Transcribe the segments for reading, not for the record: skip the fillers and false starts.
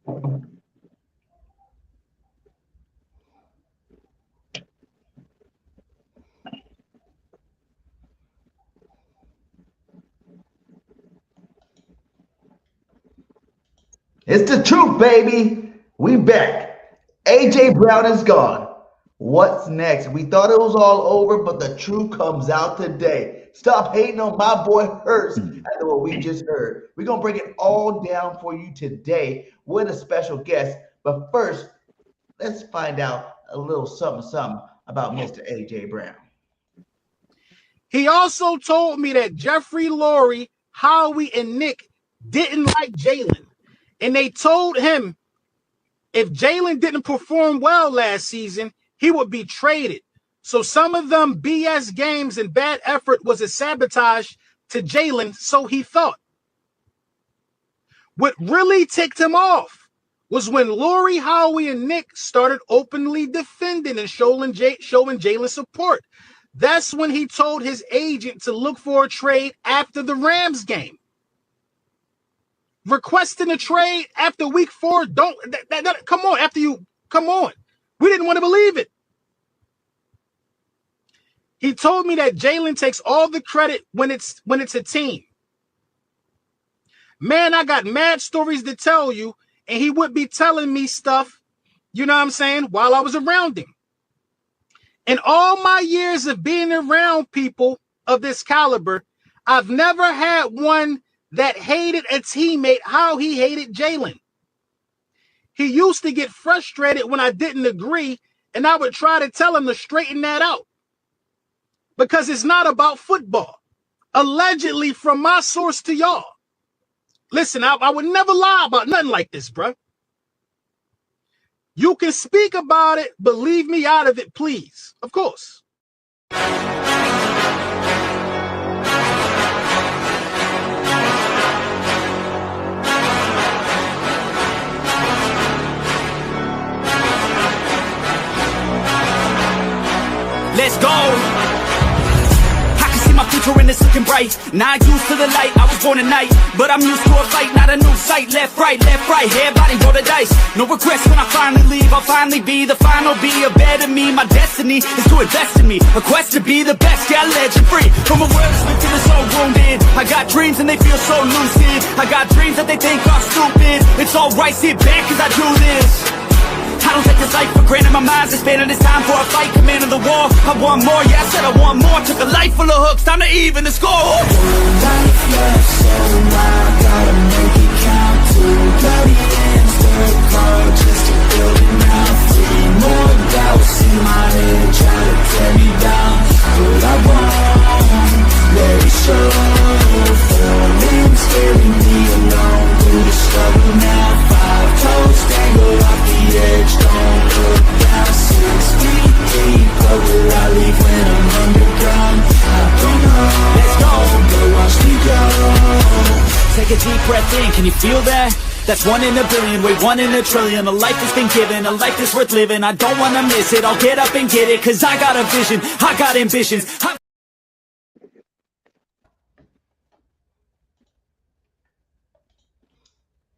It's the truth, baby. We back. AJ Brown is gone. What's next? We thought it was all over, but the truth comes out today. Stop hating on my boy Hurts after what we just heard. We're going to break it all down for you today with a special guest. But first, let's find out a little something about Mr. AJ Brown. He also told me that Jeffrey Lurie, Howie, and Nick didn't like Jalen. And they told him if Jalen didn't perform well last season, he would be traded. So some of them BS games and bad effort was a sabotage to Jalen, so he thought. What really ticked him off was when Lurie, Howie, and Nick started openly defending and showing Jalen support. That's when he told his agent to look for a trade after the Rams game. Requesting a trade after week 4, come on. We didn't want to believe it. He told me that Jalen takes all the credit when it's a team. Man, I got mad stories to tell you, and he would be telling me stuff, you know what I'm saying, while I was around him. In all my years of being around people of this caliber, I've never had one that hated a teammate how he hated Jalen. He used to get frustrated when I didn't agree, and I would try to tell him to straighten that out. Because it's not about football. Allegedly, from my source to y'all. Listen, I would never lie about nothing like this, bro. You can speak about it, but leave me out of it, please. Of course. Let's go. I can see my future and it's looking bright. Not used to the light, I was born at night. But I'm used to a fight, not a new sight. Left, right, everybody roll the dice. No regrets when I finally leave. I'll finally be the final, be a better me. My destiny is to invest in me. A quest to be the best, yeah, legend free. From a world that's been feeling so wounded. I got dreams and they feel so lucid. I got dreams that they think are stupid. It's alright, sit back cause I do this. I don't take this life for granted, my mind's expanding. It's time for a fight, command of the war. I want more, yeah, I said I want more. Took a life full of hooks, time to even the score. One life left, so I gotta make it count. Two bloody hands, work hard just to build it now. Three more doubts in my head, try to tear me down. But I won't let it show. Feelings scaring me alone through the struggle now. 5 toes dangle off the edge, don't look down. 6 feet deep, but will I leave when I'm underground? I don't know. Let's go, but watch me go. Take a deep breath in, can you feel that? That's 1 in a billion, wait, 1 in a trillion. A life that's been given, a life that's worth living. I don't wanna miss it, I'll get up and get it. Cause I got a vision, I got ambitions.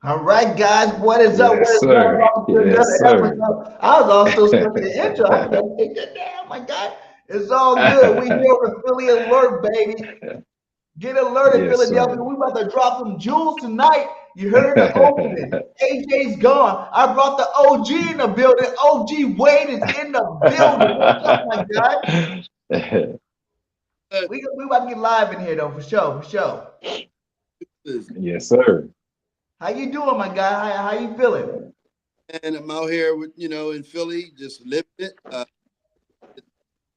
All right, guys, what is up? Yes, sir. Yes, sir. I was also stuck in the intro. I was like, damn, my God. It's all good. We here with Philly Alert, baby. Get alerted, Yes, Philadelphia. sir. We about to drop some jewels tonight. You heard the opening. AJ's gone. I brought the OG in the building. OG Wade is in the building. What's up, my guy? We about to get live in here, though, for sure. Yes, sir. How you doing, my guy? How you feeling? And I'm out here with, in Philly, just living it.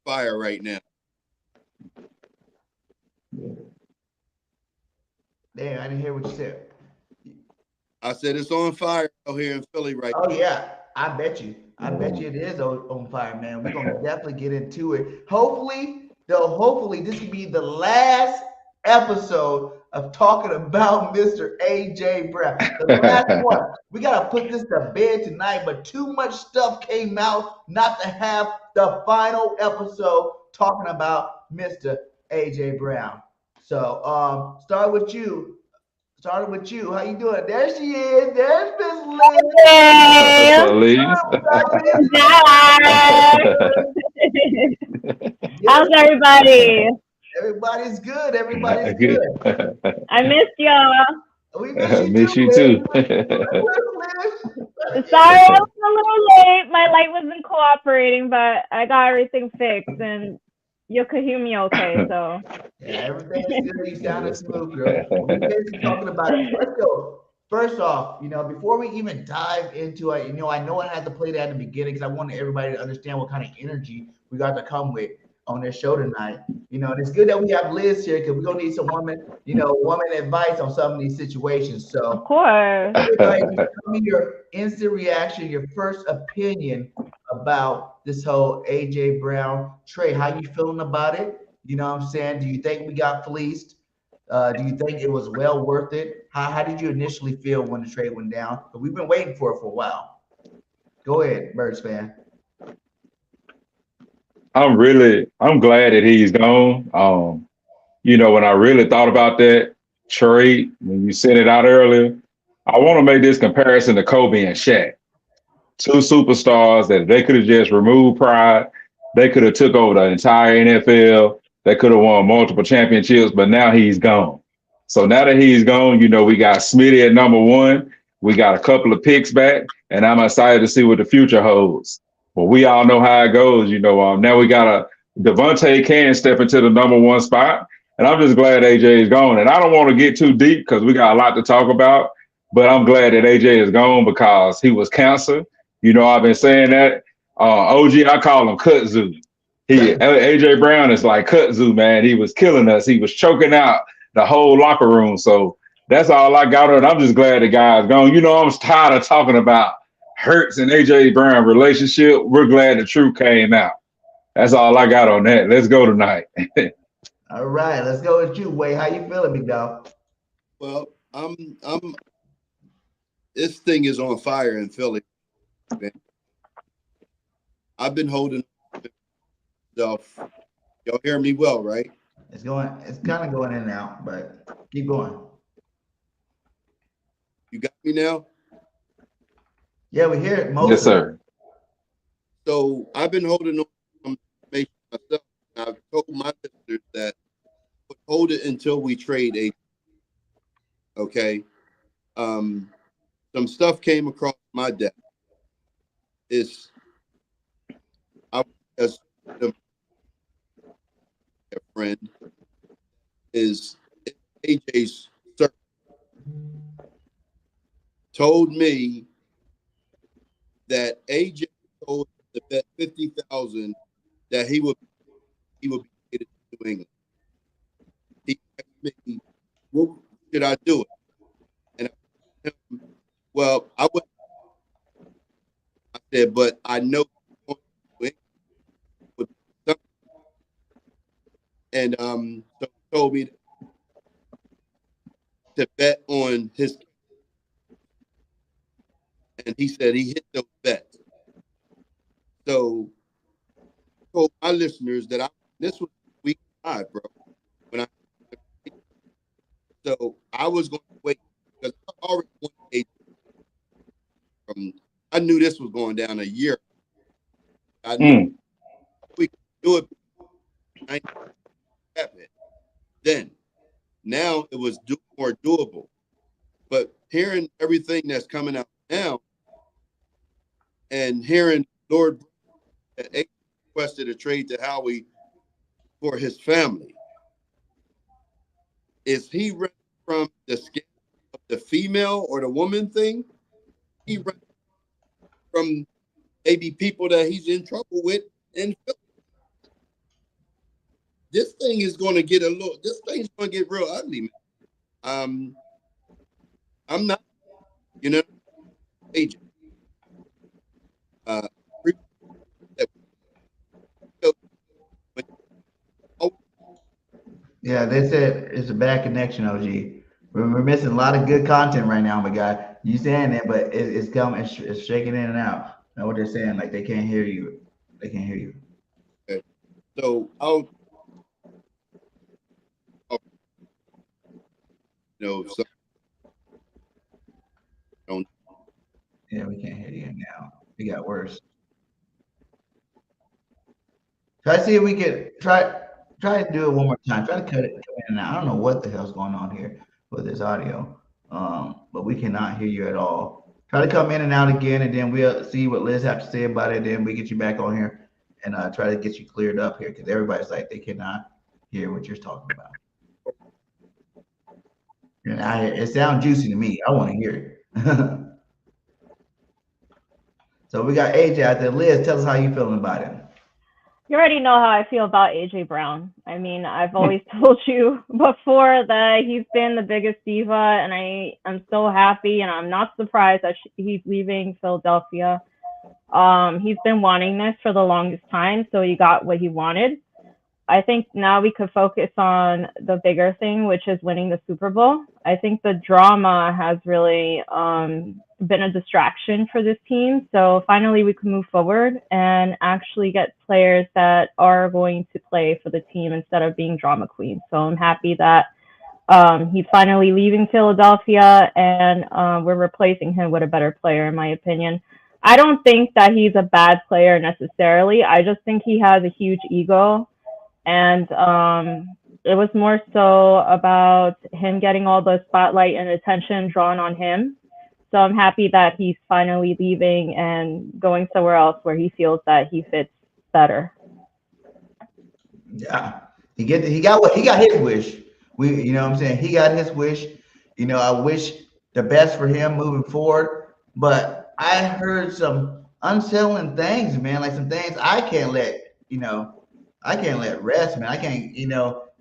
Fire right now. Damn, I didn't hear what you said. I said it's on fire out here in Philly right now. Oh, yeah. I bet you it is on fire, man. We're going to definitely get into it. Hopefully this will be the last episode of talking about Mr. AJ Brown. The last one. We got to put this to bed tonight, but too much stuff came out not to have the final episode talking about Mr. AJ Brown. So, start with you. How you doing? There she is. There's Miss What's up, ladies? Hi. How's everybody? Everybody's good. Everybody's Good. good. I missed y'all. We miss you too, Miss you baby. too. Sorry I was a little late. My light wasn't cooperating, but I got everything fixed and you could hear me okay, so. Yeah, everything is good. You sounded Yes, smooth, girl. We basically talking about it. Let's go. First off, before we even dive into it, I know I had to play that in the beginning because I wanted everybody to understand what kind of energy we got to come with on this show tonight. And it's good that we have Liz here because we're gonna need some woman advice on some of these situations. Of So course. everybody, just tell me your instant reaction, your first opinion about this whole AJ Brown trade. How you feeling about it? You know what I'm saying? Do you think we got fleeced? Do you think it was well worth it? How did you initially feel when the trade went down? But we've been waiting for it for a while. Go ahead, Birds fan. I'm glad that he's gone. When I really thought about that trade, when you sent it out earlier, I want to make this comparison to Kobe and Shaq. Two superstars that they could have just removed pride. They could have took over the entire NFL. They could have won multiple championships, but now he's gone. So now that he's gone, we got Smitty at number one. We got a couple of picks back, and I'm excited to see what the future holds. But we all know how it goes. Now we got a Devontae can step into the number one spot, and I'm just glad AJ is gone. And I don't want to get too deep because we got a lot to talk about, but I'm glad that AJ is gone because he was cancer. I've been saying that. OG, I call him Kudzu. AJ Brown is like Kudzu, man. He was killing us. He was choking out the whole locker room. So that's all I got on. I'm just glad the guy's gone. I'm tired of talking about Hurts and AJ Brown relationship. We're glad the truth came out. That's all I got on that. Let's go tonight. All right, let's go with you, Wade. How you feeling, big dog? Well, I'm. This thing is on fire in Philly. Man. I've been holding myself. Y'all hear me well, right? It's kind of going in and out, but keep going. You got me now? Yeah, we hear it Yes, sir. So I've been holding on to information myself. I've told my listeners that hold it until we trade a. Okay. Some stuff came across my desk. I was a friend is AJ's circle told me that AJ told the bet 50,000 that he would be traded to New England. He asked me, "What should I do it?" And I told him, "Well, I would." I said, "But I know." And so he told me to bet on his, and he said he hit those bets. So I told my listeners that this was week 5, bro. So I was going to wait because I already wanted I knew this was going down a year. I knew we could do it. I happened. Then now it was more doable. But hearing everything that's coming out now and hearing Lord that requested a trade to Howie for his family, is he running from the scale of the female or the woman thing? He running from maybe people that he's in trouble with. And this thing is going to get this thing's going to get real ugly, man. I'm not, agent. Uh, Yeah, they said it's a bad connection, OG. We're missing a lot of good content right now, my guy. You saying that, but it's coming, it's shaking in and out. Know what they're saying? Like they can't hear you. They can't hear you. Okay. So so don't. Yeah, we can't hear you now. It got worse. Try to see if we could try to do it one more time. Try to cut it come in and out. I don't know what the hell's going on here with this audio. But we cannot hear you at all. Try to come in and out again, and then we'll see what Liz have to say about it. Then we get you back on here and try to get you cleared up here because everybody's like they cannot hear what you're talking about. And it sounds juicy to me. I want to hear it. So we got AJ out there. Liz, tell us how you feeling about it. You already know how I feel about AJ Brown. I mean, I've always told you before that he's been the biggest diva, and I'm so happy, and I'm not surprised that he's leaving Philadelphia. He's been wanting this for the longest time, so he got what he wanted. I think now we could focus on the bigger thing, which is winning the Super Bowl. I think the drama has really been a distraction for this team. So finally we can move forward and actually get players that are going to play for the team instead of being drama queens. So I'm happy that he's finally leaving Philadelphia, and we're replacing him with a better player, in my opinion. I don't think that he's a bad player necessarily. I just think he has a huge ego. And it was more so about him getting all the spotlight and attention drawn on him. So I'm happy that he's finally leaving and going somewhere else where he feels that he fits better. Yeah, he got his wish. You know what I'm saying? He got his wish. You know, I wish the best for him moving forward. But I heard some unsettling things, man. Like some things I can't let rest, man. I can't,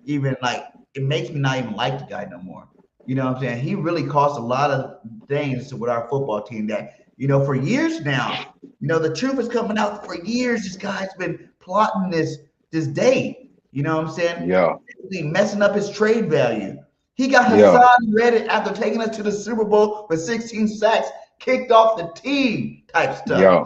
even like it makes me not even like the guy no more. You know what I'm saying? He really cost a lot of things with our football team that, for years now, the truth is coming out for years. This guy's been plotting this date. You know what I'm saying? Yeah. Messing up his trade value. He got Yeah. Hassan Reddick after taking us to the Super Bowl with 16 sacks, kicked off the team type stuff. Yeah.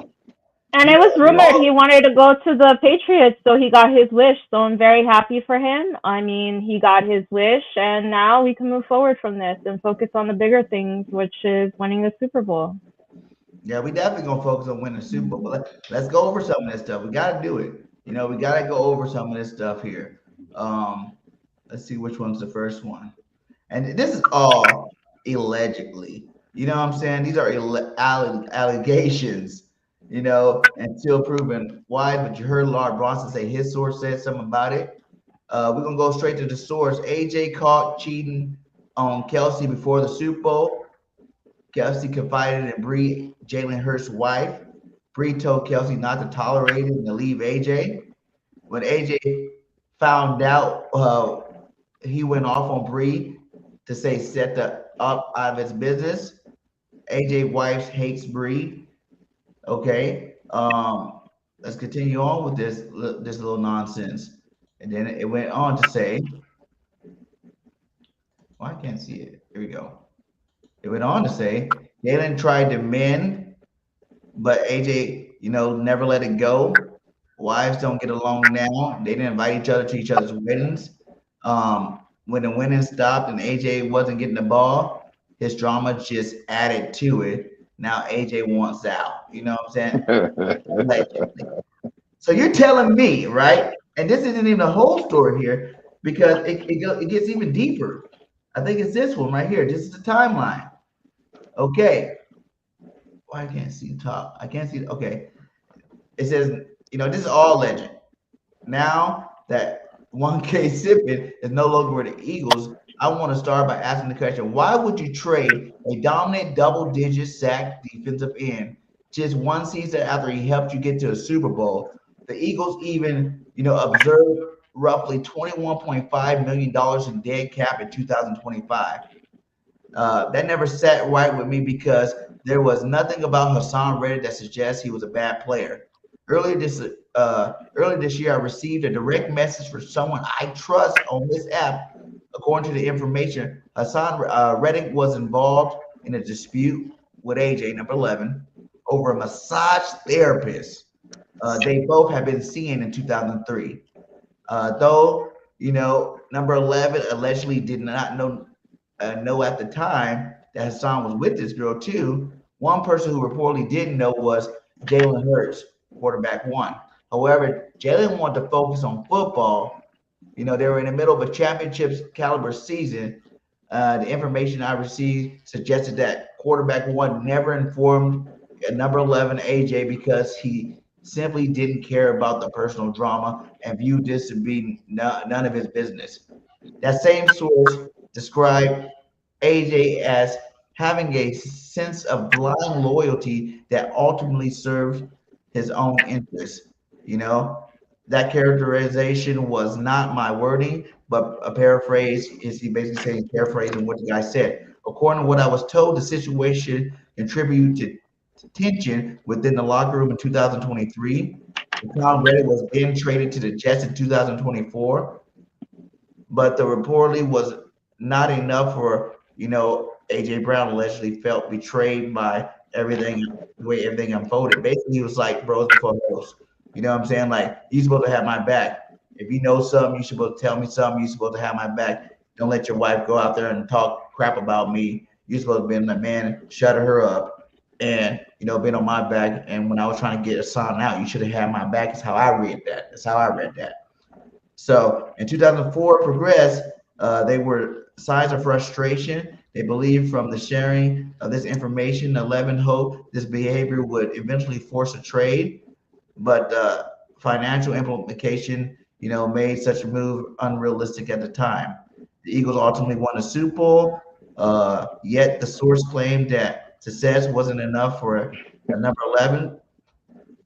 And it was rumored he wanted to go to the Patriots, so he got his wish. So I'm very happy for him. I mean, he got his wish, and now we can move forward from this and focus on the bigger things, which is winning the Super Bowl. Yeah, we definitely gonna focus on winning the Super Bowl. But let's go over some of this stuff. We gotta do it. We gotta go over some of this stuff here. Let's see which one's the first one. And this is all allegedly. You know what I'm saying? These are allegations. Until proven why. But you heard Lord Bronson say his source said something about it. We're gonna go straight to the source. AJ caught cheating on Kelsey before the Super Bowl. Kelsey confided in Bree, Jalen Hurts' wife. Bree told Kelsey not to tolerate it and to leave AJ. When AJ found out, he went off on Bree to say set the up out of his business. AJ's wife hates Bree. Okay, let's continue on with this little nonsense. And then it went on to say, I can't see it. Here we go. It went on to say, Jalen tried to mend, but AJ, never let it go. Wives don't get along now. They didn't invite each other to each other's weddings. When the winning stopped and AJ wasn't getting the ball, his drama just added to it. Now AJ wants out. You know what I'm saying? So you're telling me, right? And this isn't even the whole story here because it gets even deeper. I think it's this one right here. This is the timeline. Okay. Why I can't see the top? I can't see it. Okay. It says, this is all legend. Now that 1K Sippin is no longer with the Eagles, I want to start by asking the question, why would you trade a dominant double-digit sack defensive end just one season after he helped you get to a Super Bowl? The Eagles even, observed roughly $21.5 million in dead cap in 2025. That never sat right with me because there was nothing about Hassan Reddick that suggests he was a bad player. Earlier this year, I received a direct message from someone I trust on this app. According to the information, Hassan Reddick was involved in a dispute with AJ, number 11, over a massage therapist they both had been seeing in 2003. Though, number 11 allegedly did not know at the time that Hassan was with this girl too. One person who reportedly didn't know was Jalen Hurts, quarterback one. However, Jalen wanted to focus on football. You know, they were in the middle of a championship caliber season. The information I received suggested that quarterback one never informed number 11 AJ because he simply didn't care about the personal drama and viewed this to be none of his business. That same source described AJ as having a sense of blind loyalty that ultimately served his own interests. You know, that characterization was not my wording, but a paraphrase is he basically saying paraphrasing what the guy said. According to what I was told, the situation contributed to tension within the locker room in 2023. Tom Brady was then traded to the Jets in 2024, but the reportedly was not enough for AJ Brown allegedly felt betrayed by everything the way everything unfolded. Basically, he was like bros before hoes. You know what I'm saying? Like you're supposed to have my back. If you know something, you're supposed to tell me something. You're supposed to have my back. Don't let your wife go out there and talk crap about me. You're supposed to be the man, shut her up, and been on my back. And when I was trying to get a son out, you should have had my back. That's how I read that. That's how I read that. So in 2004 progressed, they were signs of frustration. They believed from the sharing of this information, 11 hoped this behavior would eventually force a trade, but financial implication, made such a move unrealistic at the time. The Eagles ultimately won the Super Bowl, yet the source claimed that success wasn't enough for the number 11.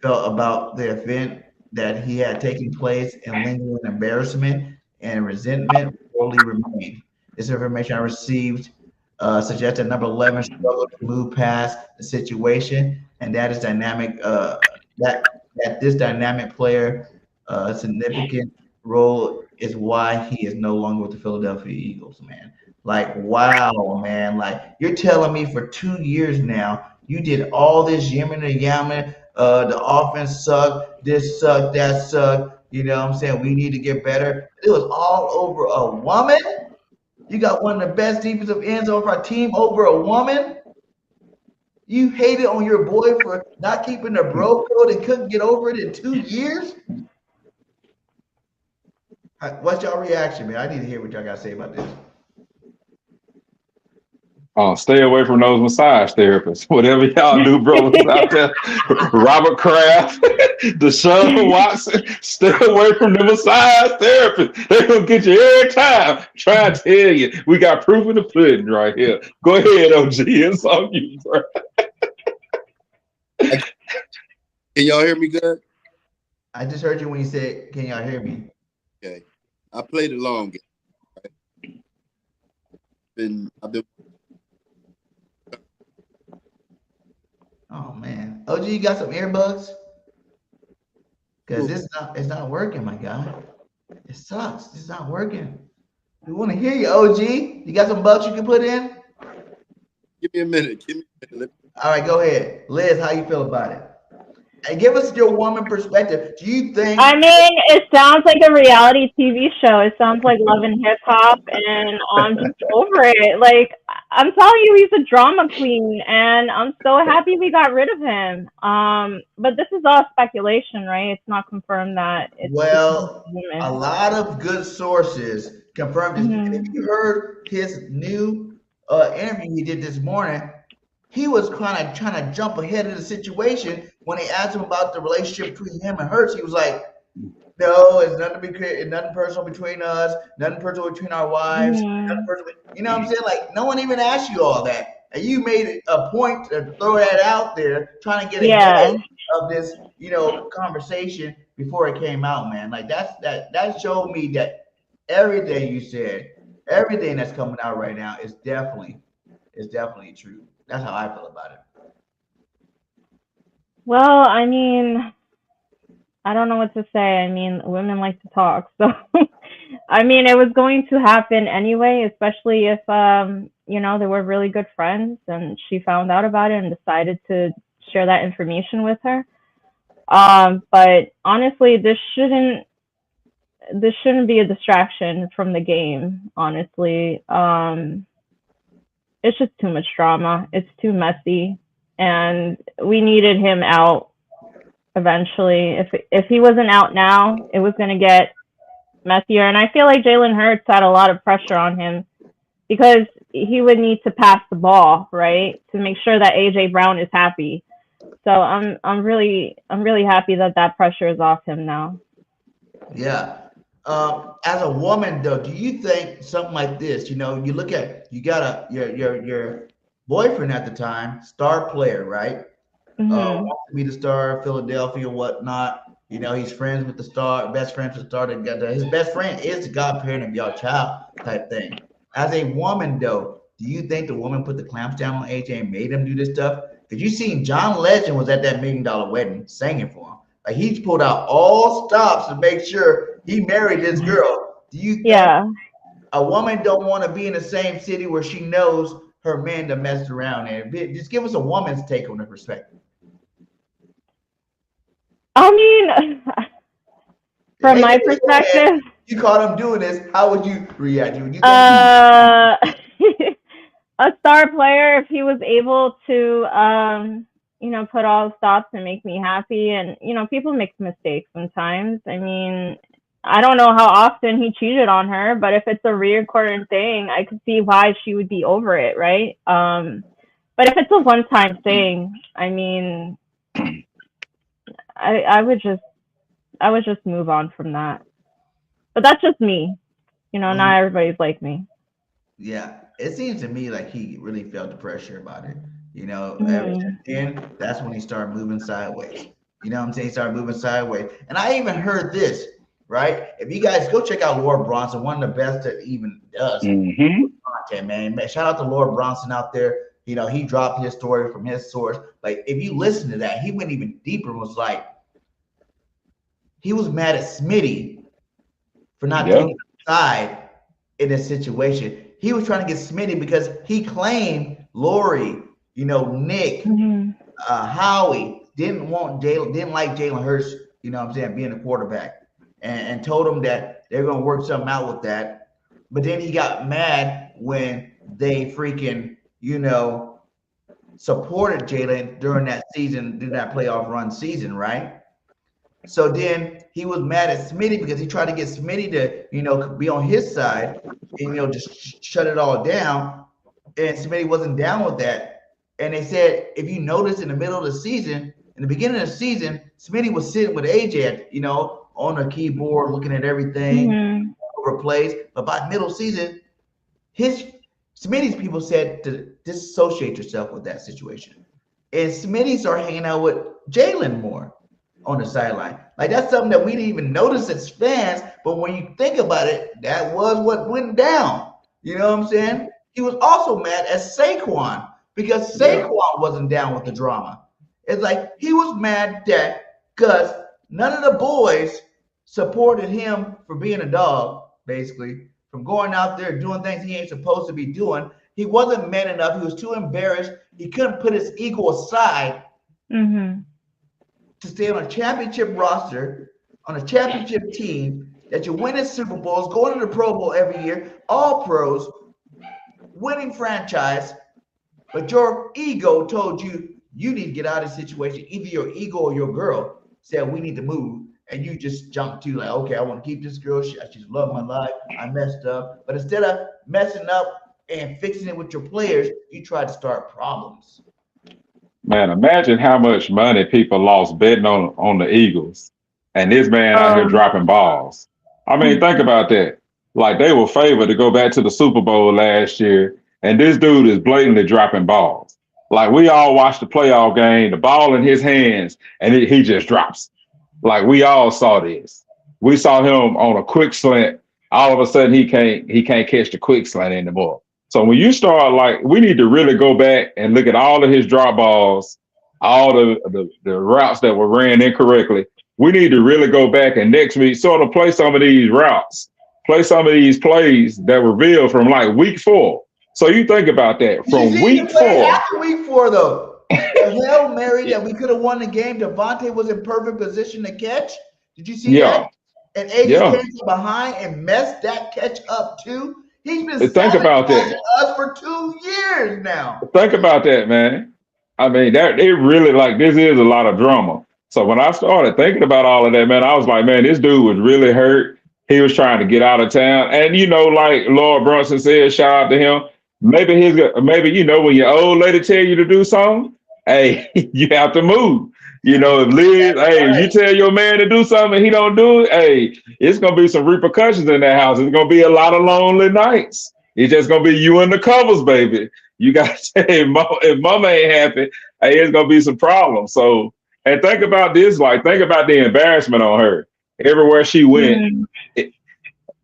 Felt about the event that he had taken place and lingering embarrassment and resentment fully remained. This information I received suggests that number 11 struggled to move past the situation, and that is dynamic. That this dynamic player, significant role is why he is no longer with the Philadelphia Eagles. Man, like wow, man, like you're telling me for 2 years now you did all this yimming and yamming. The offense sucked. This sucked. That sucked. You know what I'm saying? We need to get better. It was all over a woman. You got one of the best defensive ends of our team over a woman. You hated on your boy for not keeping the bro code and couldn't get over it in 2 years. What's y'all reaction, man? I need to hear what y'all got to say about this. Stay away from those massage therapists. Whatever y'all do, brothers out there, Robert Kraft, Deshaun Watson, stay away from the massage therapists. They're going to get you every time. Try to tell you. We got proof in the pudding right here. Go ahead, OG. It's on you, bro. Can y'all hear me good? I just heard you when you said, can y'all hear me? Okay. I played a long game. Right? I've been. Oh man, OG, you got some earbuds? Cause it's not working, my guy. It sucks. It's not working. We want to hear you, OG. You got some bucks you can put in? Give me a minute. All right, go ahead, Liz. How you feel about it? And give us your woman perspective. Do you think? I mean, it sounds like a reality TV show. It sounds like Love and Hip Hop, and I'm just over it. Like, I'm telling you, he's a drama queen, and I'm so happy we got rid of him. But this is all speculation, right? It's not confirmed that it's a lot of good sources confirmed this. Mm-hmm. And if you heard his new interview he did this morning, he was kind of trying to jump ahead of the situation when they asked him about the relationship between him and Hurts. He was like, "No, it's nothing personal between us, nothing personal between our wives, nothing personal." You know what I'm saying? Like, no one even asked you all that, and you made it a point to throw that out there, trying to get ahead of this, conversation before it came out, man. Like that showed me that everything you said, everything that's coming out right now is definitely true. That's how I feel about it. Well, I mean, I don't know what to say. I mean, women like to talk. So, I mean, it was going to happen anyway, especially if, they were really good friends and she found out about it and decided to share that information with her. But honestly, this shouldn't be a distraction from the game, honestly. It's just too much drama. It's too messy. and we needed him out eventually. If he wasn't out now, it was going to get messier. And I feel like Jalen Hurts had a lot of pressure on him because he would need to pass the ball, right, to make sure that AJ Brown is happy. So I'm really happy that pressure is off him now. Yeah. As a woman, though, do you think something like this? You know, you look at you got your boyfriend at the time, star player, right? Mm-hmm. Wants to be the star of Philadelphia, whatnot. You know, he's friends with the star, best friends with the star. His best friend is the godparent of your child type thing. As a woman, though, do you think the woman put the clamps down on AJ and made him do this stuff? Because you seen John Legend was at that $1 million wedding singing for him. Like he's pulled out all stops to make sure he married this girl. Do you think a woman don't want to be in the same city where she knows her man to mess around? And just give us a woman's take on the perspective. I mean, from my perspective, you caught him doing this. How would you react? Would you think a star player, if he was able to, you know, put all the stops and make me happy, and you know, people make mistakes sometimes. I mean, I don't know how often he cheated on her, but if it's a recurring thing, I could see why she would be over it, right? But if it's a one-time thing, I mean, I would just move on from that. But that's just me. You know, not everybody's like me. Yeah, it seems to me like he really felt the pressure about it. You know, and that's when he started moving sideways. You know what I'm saying? He started moving sideways. And I even heard this, right? If you guys go check out Laura Bronson, one of the best that even does content, man. Shout out to Laura Bronson out there. You know, he dropped his story from his source. Like, if you listen to that, he went even deeper and was like, he was mad at Smitty for not taking a side in this situation. He was trying to get Smitty because he claimed Lori, you know, Nick, Howie didn't like Jalen Hurts, you know what I'm saying, being a quarterback, and told him that they're going to work something out with that. But then he got mad when they freaking, you know, supported Jalen during that season, during that playoff run season, right? So then he was mad at Smitty because he tried to get Smitty to, you know, be on his side and, you know, just shut it all down. And Smitty wasn't down with that. And they said, if you notice in the middle of the season, in the beginning of the season, Smitty was sitting with AJ, you know, on a keyboard, looking at everything, over plays. But by middle season, Smitty's people said to disassociate yourself with that situation. And Smitty started hanging out with Jalen more on the sideline. Like, that's something that we didn't even notice as fans, but when you think about it, that was what went down. You know what I'm saying? He was also mad at Saquon because Saquon wasn't down with the drama. It's like he was mad that because none of the boys supported him for being a dog, basically, from going out there doing things he ain't supposed to be doing. He wasn't man enough. He was too embarrassed. He couldn't put his ego aside to stay on a championship roster, on a championship team, that you're winning Super Bowls, going to the Pro Bowl every year, all pros, winning franchise, but your ego told you need to get out of the situation. Either your ego or your girl said we need to move, and you just jumped to like, okay, I want to keep this girl. She's loved my life. I messed up. But instead of messing up and fixing it with your players, you tried to start problems. Man, imagine how much money people lost betting on the Eagles, and this man out here dropping balls. I mean, think about that. Like, they were favored to go back to the Super Bowl last year, and this dude is blatantly dropping balls. Like, we all watched the playoff game, the ball in his hands, and he just drops. Like, we all saw this. We saw him on a quick slant. All of a sudden, he can't catch the quick slant anymore. So when you start, like, we need to really go back and look at all of his drop balls, all the routes that were ran incorrectly. We need to really go back and next week sort of play some of these routes, play some of these plays that were revealed from like week 4. So you think about that from week 4. After week 4, though, the Hail Mary that we could have won the game, Devontae was in perfect position to catch. Did you see that? And AJ came from behind and messed that catch up too. He's been think about that us for 2 years now. Think about that, man. I mean, that it really like this is a lot of drama. So when I started thinking about all of that, man, I was like, man, this dude was really hurt. He was trying to get out of town. And like Lord Brunson said, shout out to him. Maybe when your old lady tell you to do something, hey, you have to move. If Liz, hey, if you tell your man to do something and he don't do it, hey, it's gonna be some repercussions in that house. It's gonna be a lot of lonely nights. It's just gonna be you and the covers, baby. You gotta say if mama ain't happy, hey, it's gonna be some problems. So, and think about this, think about the embarrassment on her. Everywhere she went,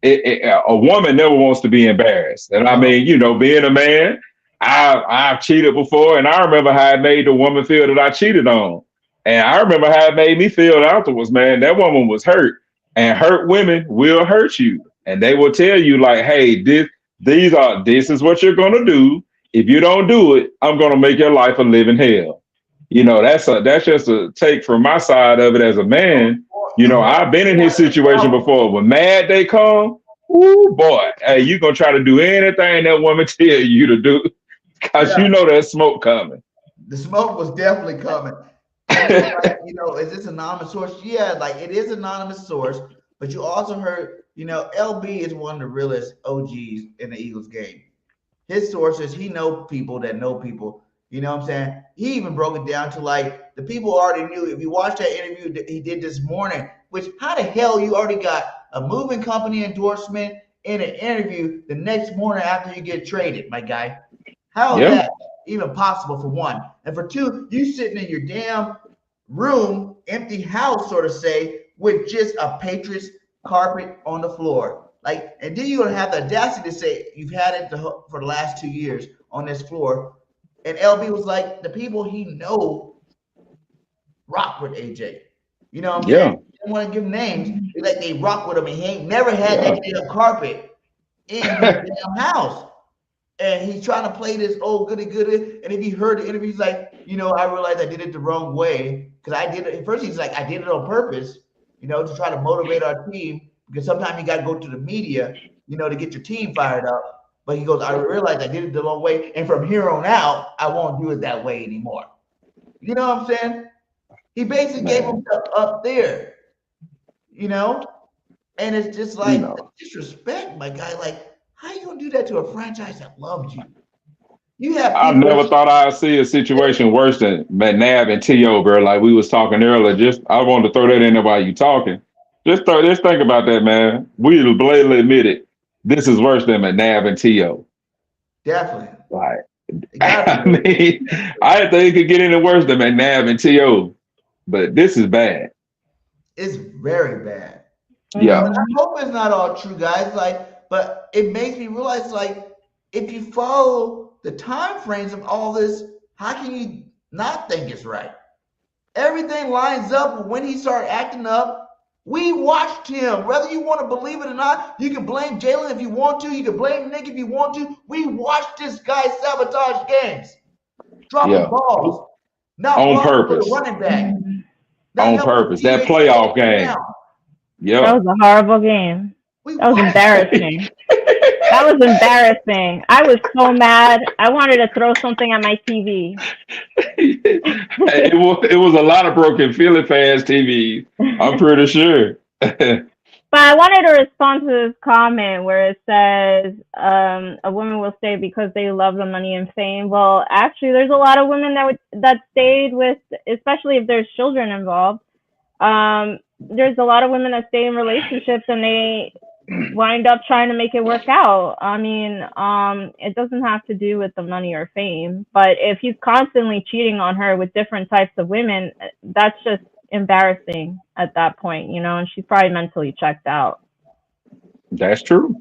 a woman never wants to be embarrassed. And I mean, being a man, I've cheated before, and I remember how it made the woman feel that I cheated on. And I remember how it made me feel afterwards, man. That woman was hurt, and hurt women will hurt you. And they will tell you like, hey, this is what you're going to do. If you don't do it, I'm going to make your life a living hell. That's just a take from my side of it as a man. I've been in his situation before. When mad they come, ooh boy, hey, you're going to try to do anything that woman tell you to do because there's smoke coming. The smoke was definitely coming. Is this anonymous source? Yeah, it is anonymous source, but you also heard, LB is one of the realest OGs in the Eagles game. His sources, he know people that know people. You know what I'm saying? He even broke it down to the people already knew. If you watch that interview that he did this morning, which how the hell you already got a moving company endorsement in an interview the next morning after you get traded, my guy? How is that even possible, for one? And for two, you sitting in your damn room, empty house, sort of say, with just a Patriots carpet on the floor. And then you're going to have the audacity to say you've had it for the last 2 years on this floor. And LB was like, the people he know rock with AJ. You know what I'm saying? I don't want to give names. They rock with him, and he ain't never had that damn carpet in his damn house. And he's trying to play this goody. And if he heard the interview, he's like, I realized I did it the wrong way. Because I did it. At first, he's like, I did it on purpose, to try to motivate our team. Because sometimes you got to go to the media, to get your team fired up. But he goes, I realized I did it the wrong way. And from here on out, I won't do it that way anymore. You know what I'm saying? He basically gave himself up there, And it's just disrespect, my guy. How you going to do that to a franchise that loved you? I never thought I'd see a situation worse than McNabb and T.O., bro. Like we was talking earlier. I wanted to throw that in there while you talking. Just think about that, man. We blatantly admit it. This is worse than McNabb and T.O. Definitely. I mean, I didn't think it could get any worse than McNabb and T.O., but this is bad. It's very bad. Yeah. I hope it's not all true, guys. But it makes me realize, if you follow the time frames of all this, how can you not think it's right? Everything lines up when he started acting up. We watched him. Whether you want to believe it or not, you can blame Jalen if you want to. You can blame Nick if you want to. We watched this guy sabotage games, dropping balls, not on purpose, running back, on purpose. That playoff game. Yeah, that was a horrible game. That was embarrassing. That was embarrassing. I was so mad. I wanted to throw something at my TV. It was a lot of broken Philly fans' TVs. I'm pretty sure. But I wanted to respond to this comment where it says a woman will stay because they love the money and fame. Well, actually, there's a lot of women that stayed with, especially if there's children involved. There's a lot of women that stay in relationships and they wind up trying to make it work out. I mean, it doesn't have to do with the money or fame, but if he's constantly cheating on her with different types of women, that's just embarrassing at that point, and she's probably mentally checked out. That's true.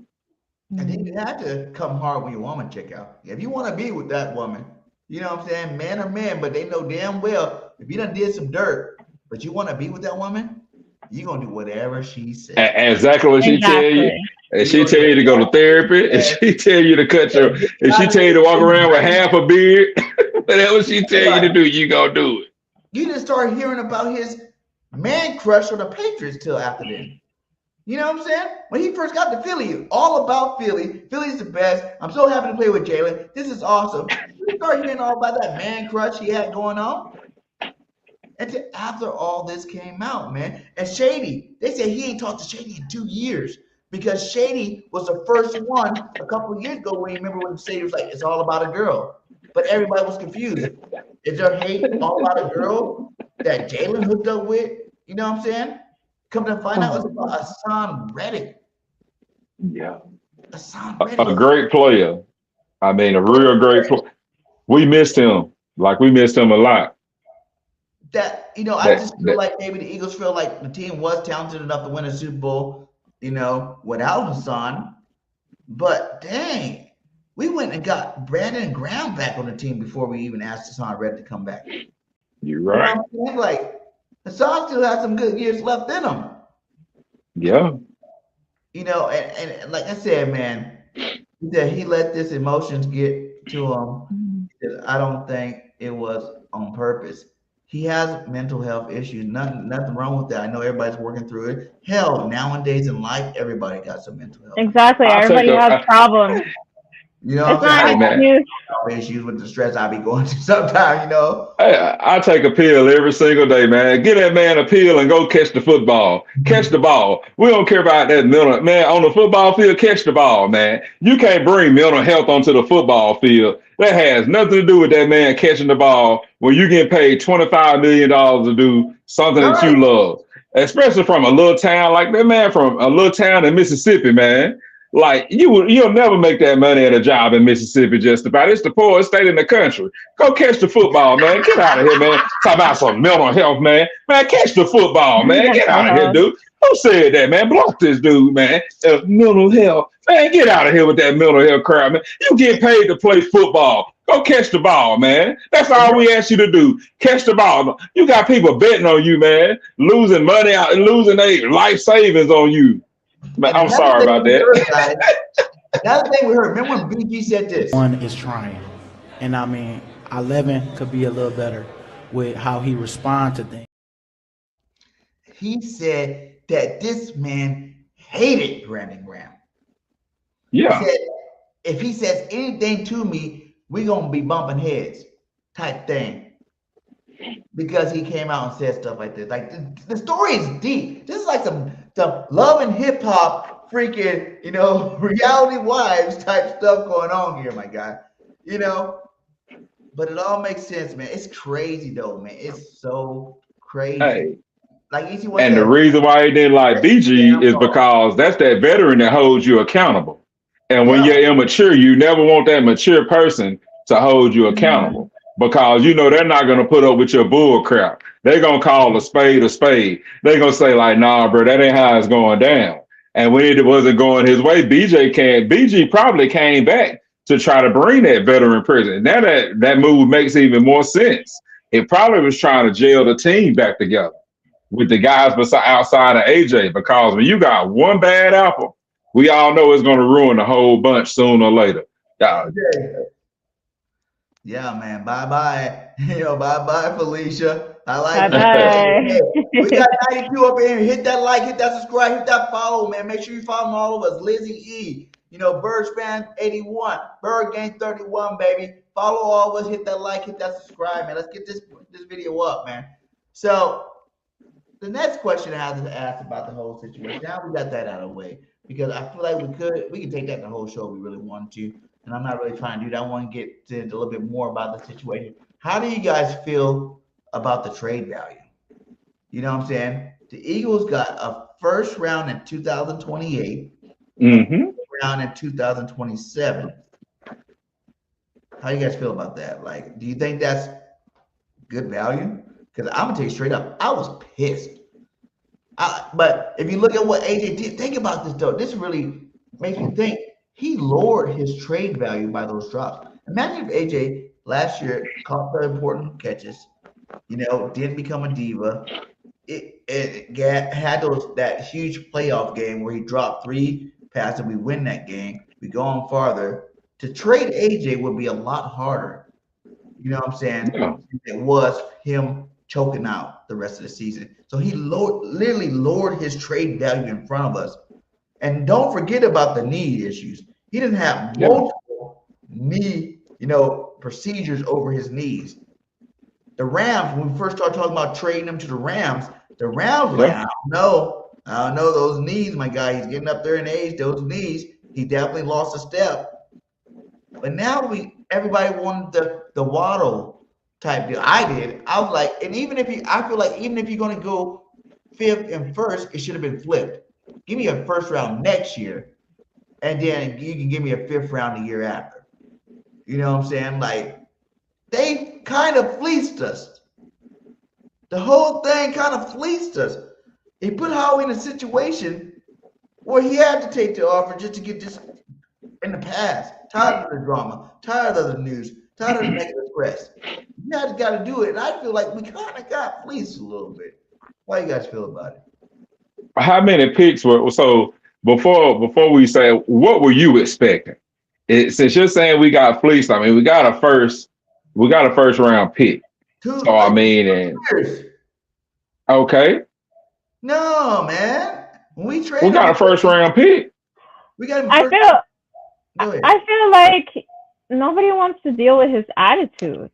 And then you have to come hard when your woman check out. If you want to be with that woman, you know what I'm saying, man or man, but they know damn well if you done did some dirt, but you want to be with that woman, you're going to do whatever she says. Exactly what she tell you. And she tell you to go to therapy, and she tell you to cut your, and she tell you to walk around with half a beard. Whatever she tell you to do, you going to do it. You didn't start hearing about his man crush on the Patriots till after then. You know what I'm saying? When he first got to Philly, all about Philly. Philly's the best. I'm so happy to play with Jalen. This is awesome. You start hearing all about that man crush he had going on. And after all this came out, man, and Shady, they said he ain't talked to Shady in 2 years because Shady was the first one a couple of years ago when you remember when Shady was like, it's all about a girl. But everybody was confused. Is there hate all about a girl that Jalen hooked up with? You know what I'm saying? Come to find out, it's about Hassan Reddick. Yeah. Hassan A Reddick. great player. I mean, a real great player. We missed him. Like, we missed him a lot. That, you know, I just feel like maybe the Eagles feel like the team was talented enough to win a Super Bowl, you know, without Hassan. But dang, we went and got Brandon Graham back on the team before we even asked Hassan Reddick to come back. You're right. You know, like Hassan still has some good years left in him. Yeah. You know, and like I said, man, that he let this emotions get to him. I don't think it was on purpose. He has mental health issues. Nothing wrong with that. I know everybody's working through it. Hell, nowadays in life, everybody got some mental health. Exactly. Everybody has problems. You know, it's not an excuse. Issues with the stress I be going through sometimes, you know. I take a pill every single day, man. Get that man a pill and go catch the football. Catch the ball. We don't care about that mental. Man, on the football field, catch the ball, man. You can't bring mental health onto the football field. That has nothing to do with that man catching the ball when you get paid $25 million to do something that you love. Especially from a little town like that, man, from a little town in Mississippi, man. Like you'll never make that money at a job in Mississippi. Just about, it's the poorest state in the country. Go catch the football, man. Get out of here, man. Talk about some mental health, man. Man, catch the football, man. Get out of here, dude. Who said that, man? Block this dude, man. Mental health, man. Get out of here with that mental health crap, man. You get paid to play football. Go catch the ball, man. That's all we ask you to do. Catch the ball. You got people betting on you, man. Losing money out and losing their life savings on you. But I'm sorry about that. Another thing we heard, remember when BG said this? One is trying. And I mean, 11 could be a little better with how he responds to things. He said that this man hated Brandon Graham. Yeah. He said, if he says anything to me, we're going to be bumping heads type thing. Because he came out and said stuff like this. Like, the story is deep. This is like some love and hip hop freaking, you know, reality wives type stuff going on here, my guy. You know, but it all makes sense, man. It's crazy though, man. It's so crazy. Hey. Like, and the reason why he didn't like BG is because that's that veteran that holds you accountable. And when you're immature, you never want that mature person to hold you accountable. Because, you know, they're not going to put up with your bull crap. They're going to call a spade a spade. They're going to say, like, nah, bro, that ain't how it's going down. And when it wasn't going his way, BG probably came back to try to bring that veteran presence. Now that move makes even more sense. It probably was trying to gel the team back together with the guys outside of AJ. Because when you got one bad apple, we all know it's going to ruin the whole bunch sooner or later. Yeah, man. Bye-bye. You know, bye-bye, Felicia. I like it. We got 92 up in here. Hit that like, hit that subscribe, hit that follow, man. Make sure you follow all of us. Lizzie E. You know, Bird Span 81. Bird Gang 31, baby. Follow all of us. Hit that like, hit that subscribe, man. Let's get this video up, man. So, the next question I have to ask about the whole situation. Now we got that out of the way. Because I feel like we can take that the whole show if we really wanted to. And I'm not really trying to do that. I want to get to a little bit more about the situation. How do you guys feel about the trade value? You know what I'm saying? The Eagles got a first round in 2028, round in 2027. How do you guys feel about that? Like, do you think that's good value? Because I'm gonna tell you straight up, I was pissed. But if you look at what AJ did, think about this though. This really makes me think. He lowered his trade value by those drops. Imagine if AJ last year caught the important catches, you know, didn't become a diva. It had that huge playoff game where he dropped 3 passes. We win that game. We go on farther. To trade AJ would be a lot harder. You know what I'm saying? Yeah. It was him choking out the rest of the season. So he literally lowered his trade value in front of us. And don't forget about the knee issues. He didn't have multiple knee, procedures over his knees. The Rams, when we first started talking about trading him to the Rams like, I don't know those knees, my guy. He's getting up there in age. Those knees, he definitely lost a step. But now everybody wanted the Waddle type deal. I did. I was like, and I feel like even if you're going to go 5th and 1st, it should have been flipped. Give me a 1st round next year, and then you can give me a 5th round the year after. You know what I'm saying? Like, they kind of fleeced us. The whole thing kind of fleeced us. He put Howie in a situation where he had to take the offer just to get this in the past. Tired of the drama, tired of the news, tired of the negative press. You guys got to do it. And I feel like we kind of got fleeced a little bit. How you guys feel about it? How many picks were so before we say what were you expecting? Since you're saying we got fleeced, I mean we got a first round pick. So I mean, and okay. No, man. When we got a 1st round pick. We got him I feel like nobody wants to deal with his attitude.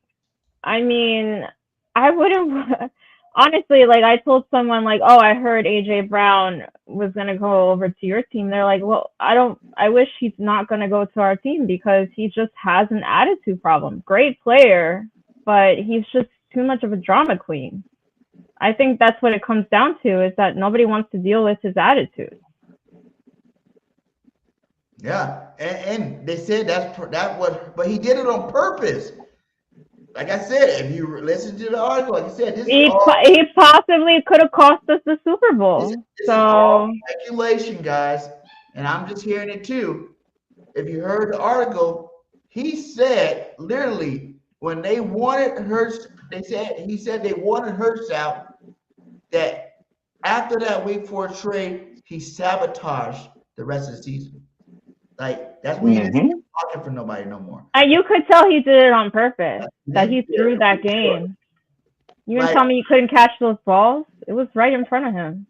I mean, I wouldn't honestly, like I told someone like, oh, I heard AJ Brown was gonna go over to your team. They're like, well, I wish he's not gonna go to our team because he just has an attitude problem. Great player, but he's just too much of a drama queen. I think that's what it comes down to, is that nobody wants to deal with his attitude. Yeah, and they said but he did it on purpose. Like I said, if you listen to the article, like I said, he possibly could have cost us the Super Bowl. This is all speculation, guys, and I'm just hearing it too. If you heard the article, he said literally when they wanted Hurts, he said they wanted Hurts out. That after that Week 4 trade, he sabotaged the rest of the season. Like that's when he didn't talking for nobody no more. And you could tell he did it on purpose. That he threw that game. You didn't tell me you couldn't catch those balls? It was right in front of him.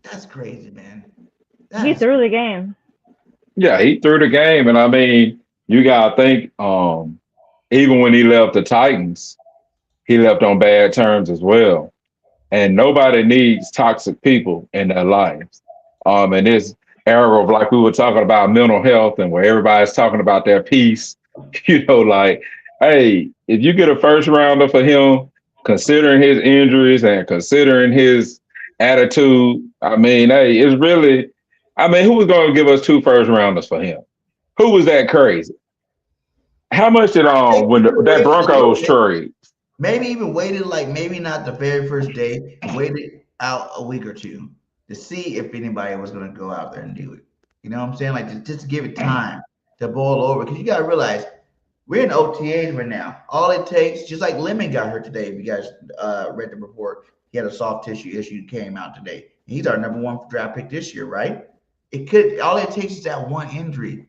That's crazy, man. He threw the game. Yeah, he threw the game, and I mean, you gotta think. Even when he left the Titans, he left on bad terms as well. And nobody needs toxic people in their lives. In this era of like we were talking about mental health and where everybody's talking about their peace, like, hey, if you get a 1st rounder for him, considering his injuries and considering his attitude, I mean, hey, it's really, I mean, who was going to give us 2 1st rounders for him? Who was that crazy? How much did when that Broncos trade? Maybe even waited, like maybe not the very first day, waited out a week or two to see if anybody was going to go out there and do it. You know what I'm saying? Like just to give it time to boil over. Because you got to realize we're in OTAs right now. All it takes, just like Lemon got hurt today, if you guys read the report, he had a soft tissue issue came out today. He's our number 1 draft pick this year, right? All it takes is that one injury.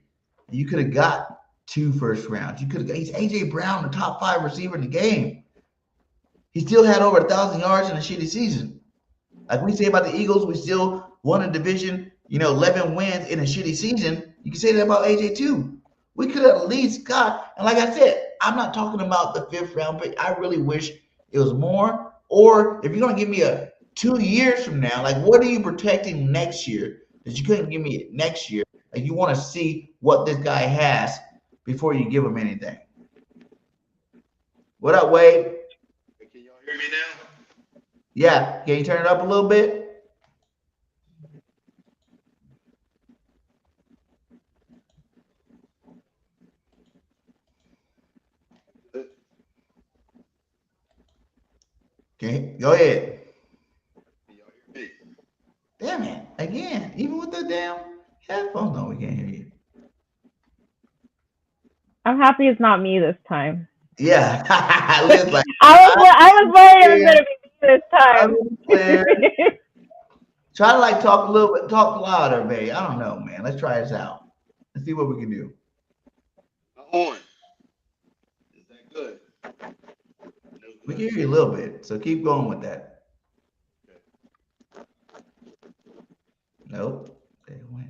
You could have got 2 1st rounds. He's AJ Brown, the top 5 receiver in the game. He still had over 1,000 yards in a shitty season. Like we say about the Eagles, we still won a division, 11 wins in a shitty season. You can say that about AJ too. We could have at least got, and like I said, I'm not talking about the 5th round pick. I really wish it was more. Or if you're going to give me a 2 years from now, like what are you protecting next year that you couldn't give me next year? Like you want to see what this guy has before you give him anything. What up, Wade? Can y'all hear me now? Yeah. Can you turn it up a little bit? Okay, go ahead. Can y'all hear me? Damn it. Again, even with the damn headphones, no, we can't hear you. I'm happy it's not me this time. Yeah. I was worried it was going to be me this time. Try to like talk a little bit, talk louder, babe. I don't know, man. Let's try this out. Let's see what we can do. On. Is that good? We can hear you a little bit, so keep going with that. Nope. They went.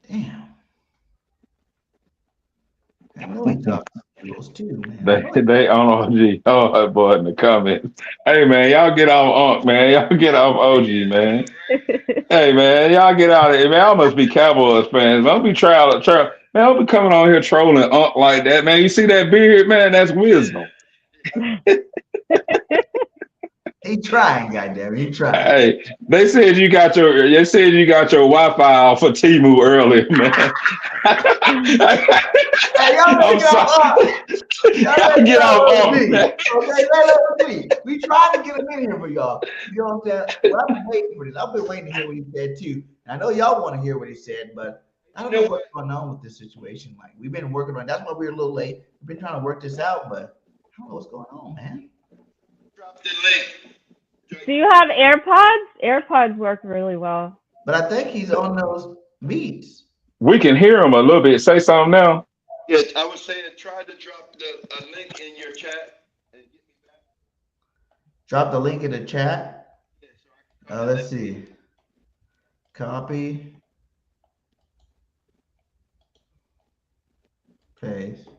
Damn. I know he talked rules too, man. I know They on OG. Oh, boy, in the comments. Hey, man, y'all get off Unc, man. Y'all get off OG, man. Hey, man, y'all get out of here, man. I must be Cowboys fans. Don't be man. Don't be coming on here trolling Unc like that, man. You see that beard, man? That's wisdom. he trying, goddamn, he trying. Hey, they said you got your Wi-Fi off for Temu earlier, man. Hey, y'all I'm sorry. Y'all get off Unc, man. Okay, let me. We tried to get him in here for y'all. You know what I'm saying? Well, I've been waiting for this. I've been waiting to hear what he said too. And I know y'all want to hear what he said, but I don't know what's going on with this situation. Like we've been working on. That's why we're a little late. We've been trying to work this out, but I don't know what's going on, man. Drop the link. Do you have AirPods? AirPods work really well. But I think he's on those beats. We can hear him a little bit. Say something now. Yes, I was saying try to drop a link in your chat and get me back. Drop the link in the chat. Yeah, so I can Let's see. Copy. Paste.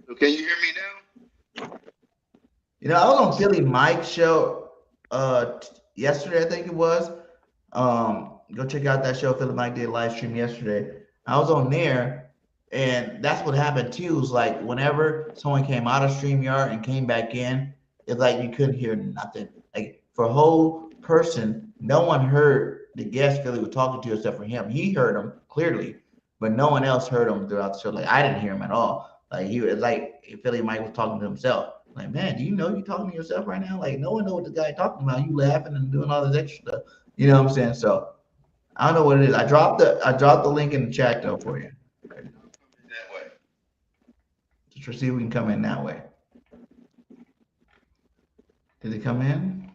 So can you hear me now? You know, I was on Philly Mike's show yesterday, I think it was. Go check out that show. Philly Mike did a live stream yesterday. I was on there, and that's what happened too. It was like whenever someone came out of StreamYard and came back in, it's like you couldn't hear nothing. Like for a whole person, no one heard the guest Philly was talking to except for him. He heard him clearly, but no one else heard him throughout the show. Like I didn't hear him at all. Like he was like Philly Mike was talking to himself. Like, man, do you know you're talking to yourself right now? Like, no one knows what the guy talking about. You laughing and doing all this extra stuff. You know what I'm saying? So I don't know what it is. I dropped the link in the chat though for you. That way. Just see if we can come in that way. Did it come in?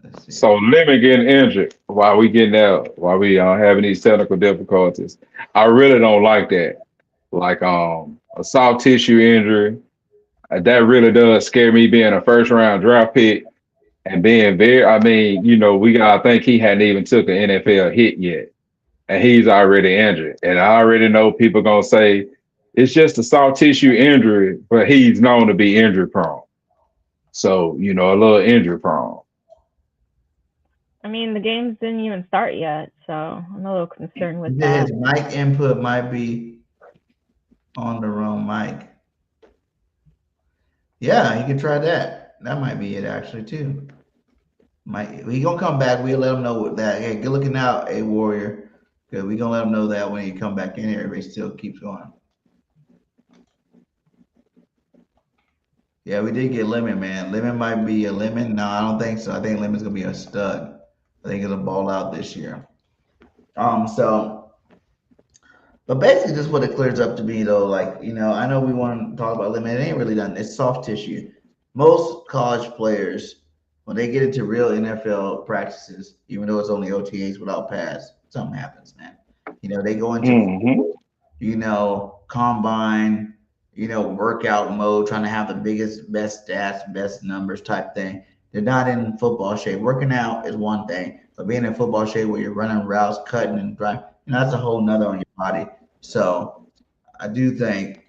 Let's see. So Lemon getting injured while we having these technical difficulties. I really don't like that. Like a soft tissue injury, that really does scare me. Being a first round draft pick and being we gotta think he hadn't even took an NFL hit yet, and he's already injured. And I already know people gonna say it's just a soft tissue injury, but he's known to be injury prone. So a little injury prone. I mean, the games didn't even start yet, so I'm a little concerned with that. His mic input might be on the wrong mic. Yeah, you can try that. That might be it actually too. We gonna come back. We'll let them know that. Hey, good looking out, a warrior. Good. We gonna let them know that when you come back in here, everybody still keeps going. Yeah, we did get Lemon, man. Lemon might be a Lemon. No, I don't think so. I think Lemon's gonna be a stud. I think it'll ball out this year. But basically, just what it clears up to me, though, like, I know we want to talk about Lemon. It ain't really done. It's soft tissue. Most college players, when they get into real NFL practices, even though it's only OTAs without pads, something happens, man. They go into, combine, workout mode, trying to have the best stats, best numbers type thing. They're not in football shape. Working out is one thing, but being in football shape where you're running routes, cutting and driving, that's a whole nother on your body. So I do think.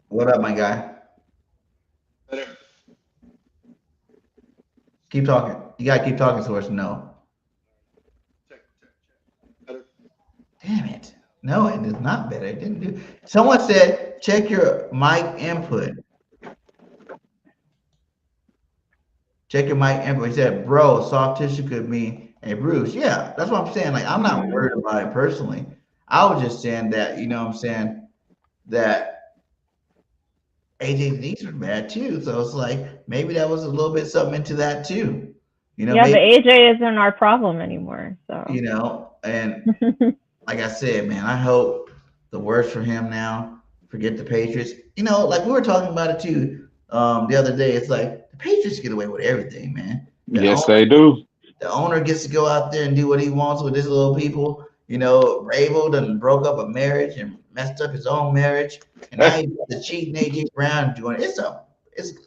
What up, my guy? Better. Keep talking. You gotta keep talking to us. No. Check. Better. Damn it. No, it is not better. It didn't do. Someone said check your mic input. Check your mic input. He said, bro, soft tissue could mean a bruise. Yeah, that's what I'm saying. Like, I'm not worried about it personally. I was just saying that, that AJ's knees were bad too. So it's like maybe that was a little bit something into that too. Yeah, maybe, but AJ isn't our problem anymore. So and like I said, man, I hope the worst for him now. Forget the Patriots. Like we were talking about it too the other day. It's like the Patriots get away with everything, man. Yes, they do. The owner gets to go out there and do what he wants with his little people. Rabel done broke up a marriage and messed up his own marriage, and now he's got the cheating AJ Brown doing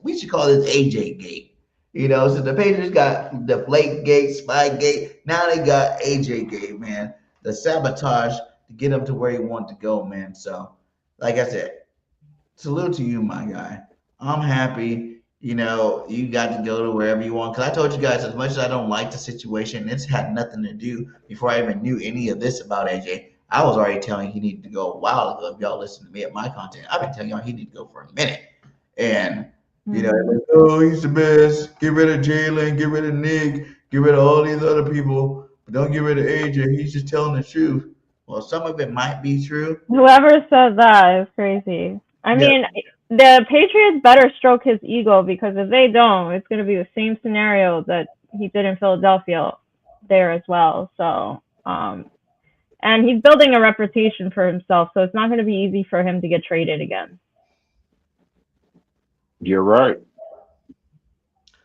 we should call this AJ Gate. So the Patriots got the Flake Gate, Spy Gate. Now they got AJ Gate, man. The sabotage to get him to where he wanted to go, man. So, like I said, salute to you, my guy. I'm happy. You got to go to wherever you want. Because I told you guys, as much as I don't like the situation, it's had nothing to do before I even knew any of this about AJ. I was already telling he needed to go a while ago. If y'all listen to me at my content, I've been telling y'all he needed to go for a minute. And like, oh, he's the best. Get rid of Jalen. Get rid of Nick. Get rid of all these other people. But don't get rid of AJ. He's just telling the truth. Well, some of it might be true. Whoever said that is crazy. I mean, the Patriots better stroke his ego, because if they don't, it's going to be the same scenario that he did in Philadelphia there as well. So, and he's building a reputation for himself, so it's not going to be easy for him to get traded again. You're right.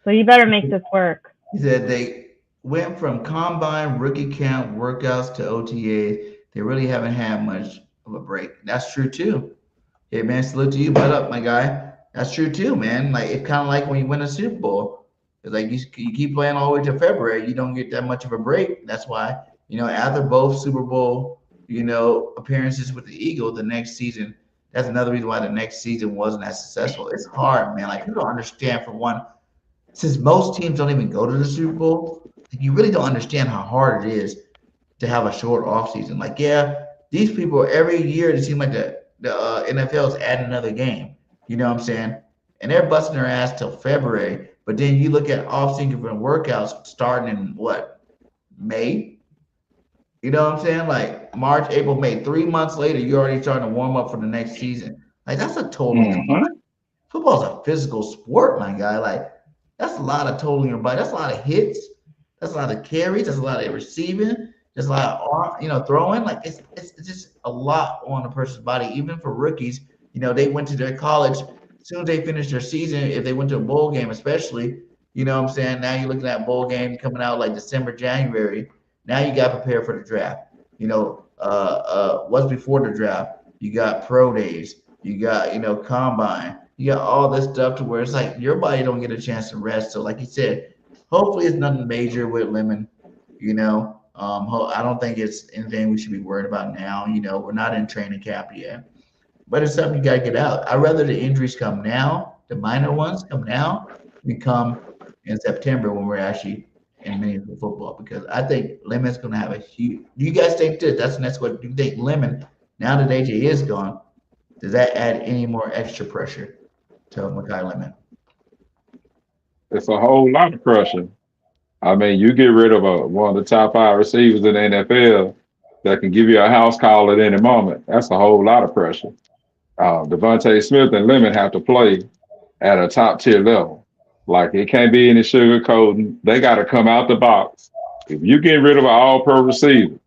So you better make this work. He said they went from combine, rookie camp, workouts to OTAs. They really haven't had much of a break. That's true too. Hey man, salute to you, butt up, my guy. That's true too, man. Like, it's kind of like when you win a Super Bowl. It's like you keep playing all the way to February, you don't get that much of a break. That's why after both Super Bowl appearances with the Eagles, the next season. That's another reason why the next season wasn't as successful. It's hard, man. Like, you don't understand, for one, since most teams don't even go to the Super Bowl, you really don't understand how hard it is to have a short offseason. Like, yeah, these people every year, it seems like the NFL is adding another game. You know what I'm saying? And they're busting their ass till February. But then you look at offseason workouts starting in what, May? You know what I'm saying? Like March, April, May. 3 months later, you're already starting to warm up for the next season. Like, that's a total. Football's a physical sport, my guy. Like, that's a lot of totaling your body. That's a lot of hits. That's a lot of carries. That's a lot of receiving. There's a lot of throwing. Like, it's just a lot on a person's body. Even for rookies, they went to their college. As soon as they finished their season, if they went to a bowl game, especially, you know what I'm saying? Now you're looking at bowl game coming out like December, January. Now you got to prepare for the draft. What's before the draft? You got pro days. You got, combine. You got all this stuff to where it's like your body don't get a chance to rest. So, like you said, hopefully it's nothing major with Lemon. I don't think it's anything we should be worried about now. We're not in training camp yet. But it's something you got to get out. I'd rather the injuries come now, the minor ones come now, than come in September when we're actually in meaningful football, because I think Lemon's going to have a huge. Do you guys think this? That's the next one. Do you think Lemon, now that AJ is gone, does that add any more extra pressure to Makai Lemon? It's a whole lot of pressure. I mean, you get rid of one of the top 5 receivers in the NFL that can give you a house call at any moment. That's a whole lot of pressure. Devontae Smith and Lemon have to play at a top tier level. Like, it can't be any sugarcoating. They got to come out the box. If you get rid of an all-pro receiver,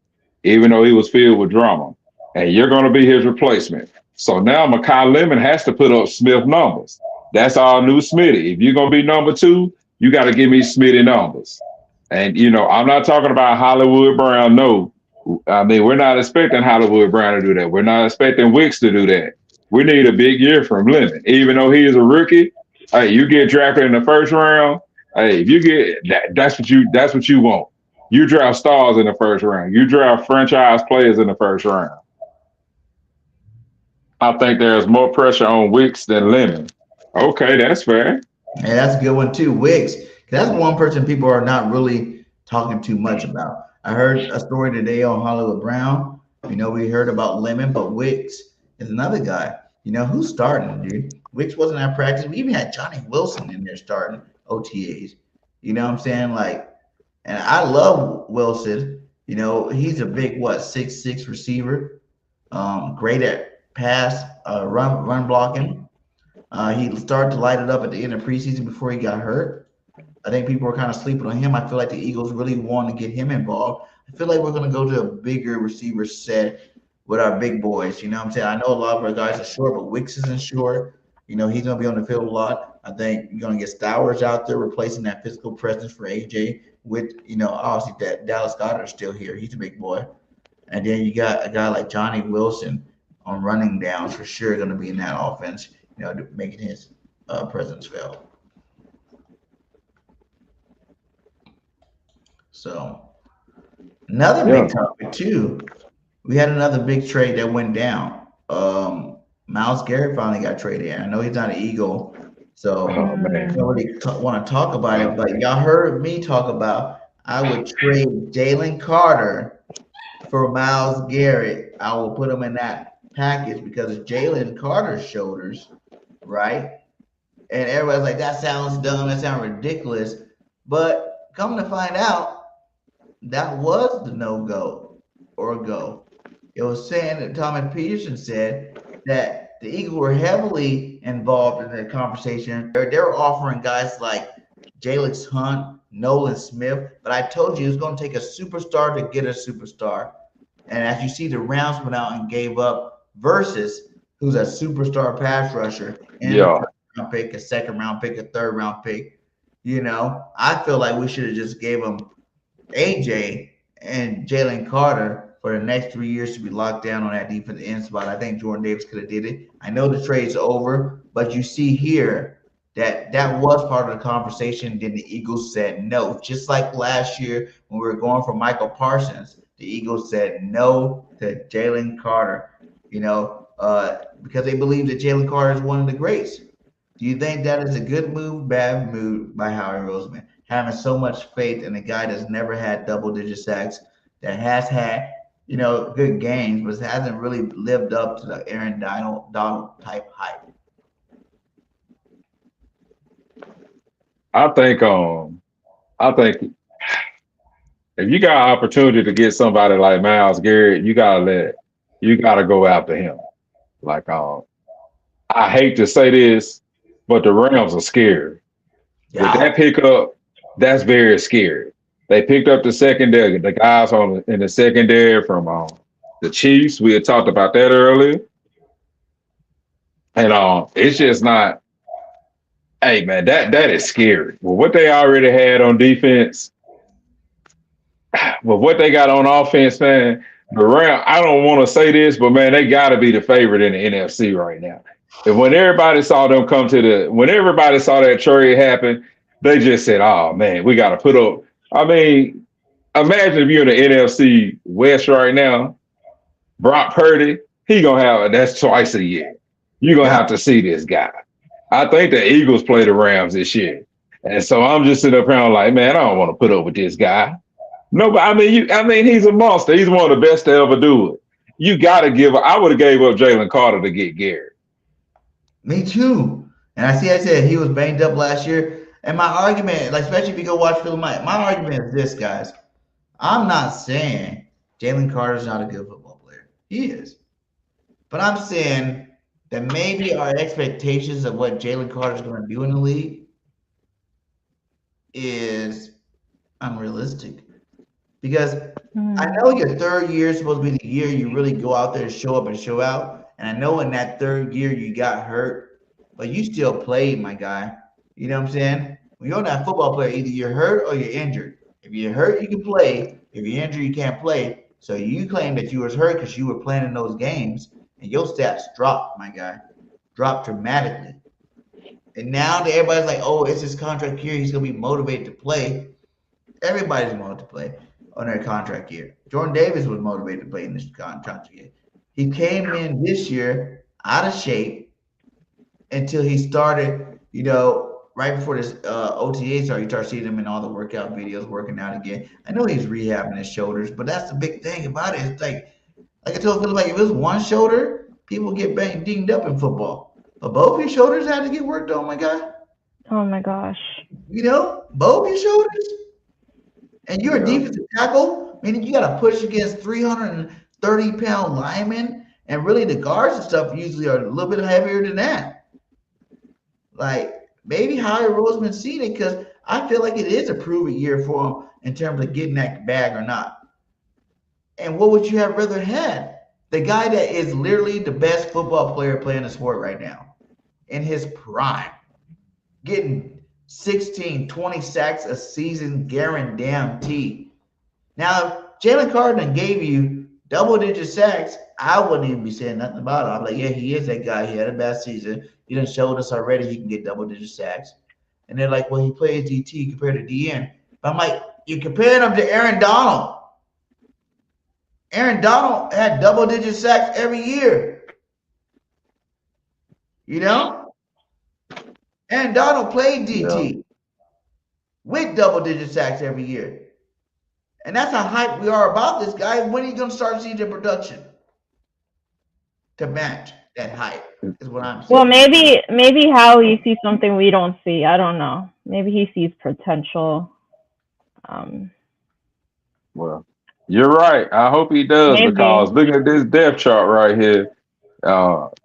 even though he was filled with drama, and you're going to be his replacement. So now Makai Lemon has to put up Smith numbers. That's our new Smitty. If you're going to be number 2, you got to give me Smitty numbers. And, I'm not talking about Hollywood Brown. No. I mean, we're not expecting Hollywood Brown to do that. We're not expecting Wicks to do that. We need a big year from Lemon. Even though he is a rookie, hey, you get drafted in the first round. Hey, if you get that's what you want. You draft stars in the first round. You draft franchise players in the first round. I think there's more pressure on Wicks than Lemon. Okay, that's fair. Yeah, that's a good one too. Wicks. That's one person people are not really talking too much about. I heard a story today on Hollywood Brown. We heard about Lemon, but Wicks is another guy. Who's starting, dude? Wicks wasn't at practice. We even had Johnny Wilson in there starting OTAs. You know what I'm saying? Like, and I love Wilson. He's a big 6'6" receiver. Great at pass, run blocking. He started to light it up at the end of preseason before he got hurt. I think people were kind of sleeping on him. I feel like the Eagles really want to get him involved. I feel like we're going to go to a bigger receiver set with our big boys. You know what I'm saying? I know a lot of our guys are short, but Wicks isn't short. He's going to be on the field a lot. I think you're going to get Stowers out there replacing that physical presence for AJ with, obviously that Dallas Goedert is still here. He's a big boy. And then you got a guy like Johnny Wilson on running downs for sure going to be in that offense, making his presence felt. So another big topic too. We had another big trade that went down. Myles Garrett finally got traded. And I know he's not an Eagle, so Oh man. I don't really want to talk about it. But y'all heard me talk about I would trade Jalen Carter for Myles Garrett. I will put him in that package because Jalen Carter's shoulders, right? And everybody's like, that sounds dumb, that sounds ridiculous. But come to find out, that was the no-go or go. It was saying that Thomas Peterson said that the Eagles were heavily involved in the conversation. They were offering guys like Jalen Hunt, Nolan Smith, but I told you it was going to take a superstar to get a superstar. And as you see, the Rams went out and gave up Versus, who's a superstar pass rusher, and a first-round pick, a second-round pick, a third-round pick. I feel like we should have just gave them AJ and Jalen Carter for the next 3 years to be locked down on that defensive end spot. I think Jordan Davis could have did it. I know the trade's over, but you see here that was part of the conversation. Then the Eagles said no. Just like last year when we were going for Michael Parsons, the Eagles said no to Jalen Carter, because they believe that Jalen Carter is one of the greats. Do you think that is a good move, bad move by Howie Roseman? Having so much faith in a guy that's never had double-digit sacks, that has had, good games, but hasn't really lived up to the Aaron Donald type hype. I think if you got an opportunity to get somebody like Myles Garrett, you gotta go after him. Like I hate to say this, but the Rams are scared. Yeah. With that pickup, that's very scary. They picked up the secondary, the guys in the secondary from the Chiefs. We had talked about that earlier. And it's just not, hey man, that is scary. Well, what they already had on defense, well, what they got on offense, man, the Rams, I don't want to say this, but man, they gotta be the favorite in the NFC right now. And when everybody saw them when everybody saw that trade happen, they just said, oh man, we gotta put up. I mean, imagine if you're in the NFC West right now, Brock Purdy, that's twice a year. You're going to have to see this guy. I think the Eagles play the Rams this year. And so I'm just sitting up here like, man, I don't want to put up with this guy. No, but I mean, he's a monster. He's one of the best to ever do it. You got to I would have gave up Jalen Carter to get Garrett. Me too. And I said he was banged up last year. And my argument, like especially if you go watch Philip Mike, my argument is this, guys. I'm not saying Jalen Carter's not a good football player. He is. But I'm saying that maybe our expectations of what Jalen Carter's going to do in the league is unrealistic. Because I know your third year is supposed to be the year you really go out there and show up and show out. And I know in that third year you got hurt, but you still played, my guy. You know what I'm saying? When you're not a football player, either you're hurt or you're injured. If you're hurt, you can play. If you're injured, you can't play. So you claim that you was hurt because you were playing in those games, and your stats dropped, my guy. Dropped dramatically. And now that everybody's like, oh, it's his contract year. He's going to be motivated to play. Everybody's motivated to play on their contract year. Jordan Davis was motivated to play in this contract year. He came in this year out of shape until he started, right before this OTA started, you start seeing him in all the workout videos working out again. I know he's rehabbing his shoulders, but that's the big thing about it. It's like I told Phil, like if it was one shoulder, people get dinged up in football. But both your shoulders had to get worked on, my guy. Oh my gosh. Both your shoulders. And you're a defensive tackle, meaning you got to push against 330-pound linemen. And really the guards and stuff usually are a little bit heavier than that. Like, maybe Howie Roseman seen it because I feel like it is a prove-it year for him in terms of getting that bag or not. And what would you have rather had? The guy that is literally the best football player playing the sport right now, in his prime, getting 16, 20 sacks a season guaranteed. Now, Jalen Carter gave you double-digit sacks, I wouldn't even be saying nothing about it. I'm like, yeah, he is that guy. He had a bad season. He done showed us already he can get double-digit sacks. And they're like, well, he plays DT compared to DN. But I'm like, you're comparing him to Aaron Donald. Aaron Donald had double-digit sacks every year. You know? Aaron Donald played DT with double-digit sacks every year. And that's how hyped we are about this guy. When are you going to start seeing the production to match that hype is what I'm saying. Well, maybe Howie sees something we don't see. I don't know. Maybe he sees potential. Well, you're right. I hope he does Maybe. because looking at this depth chart right here,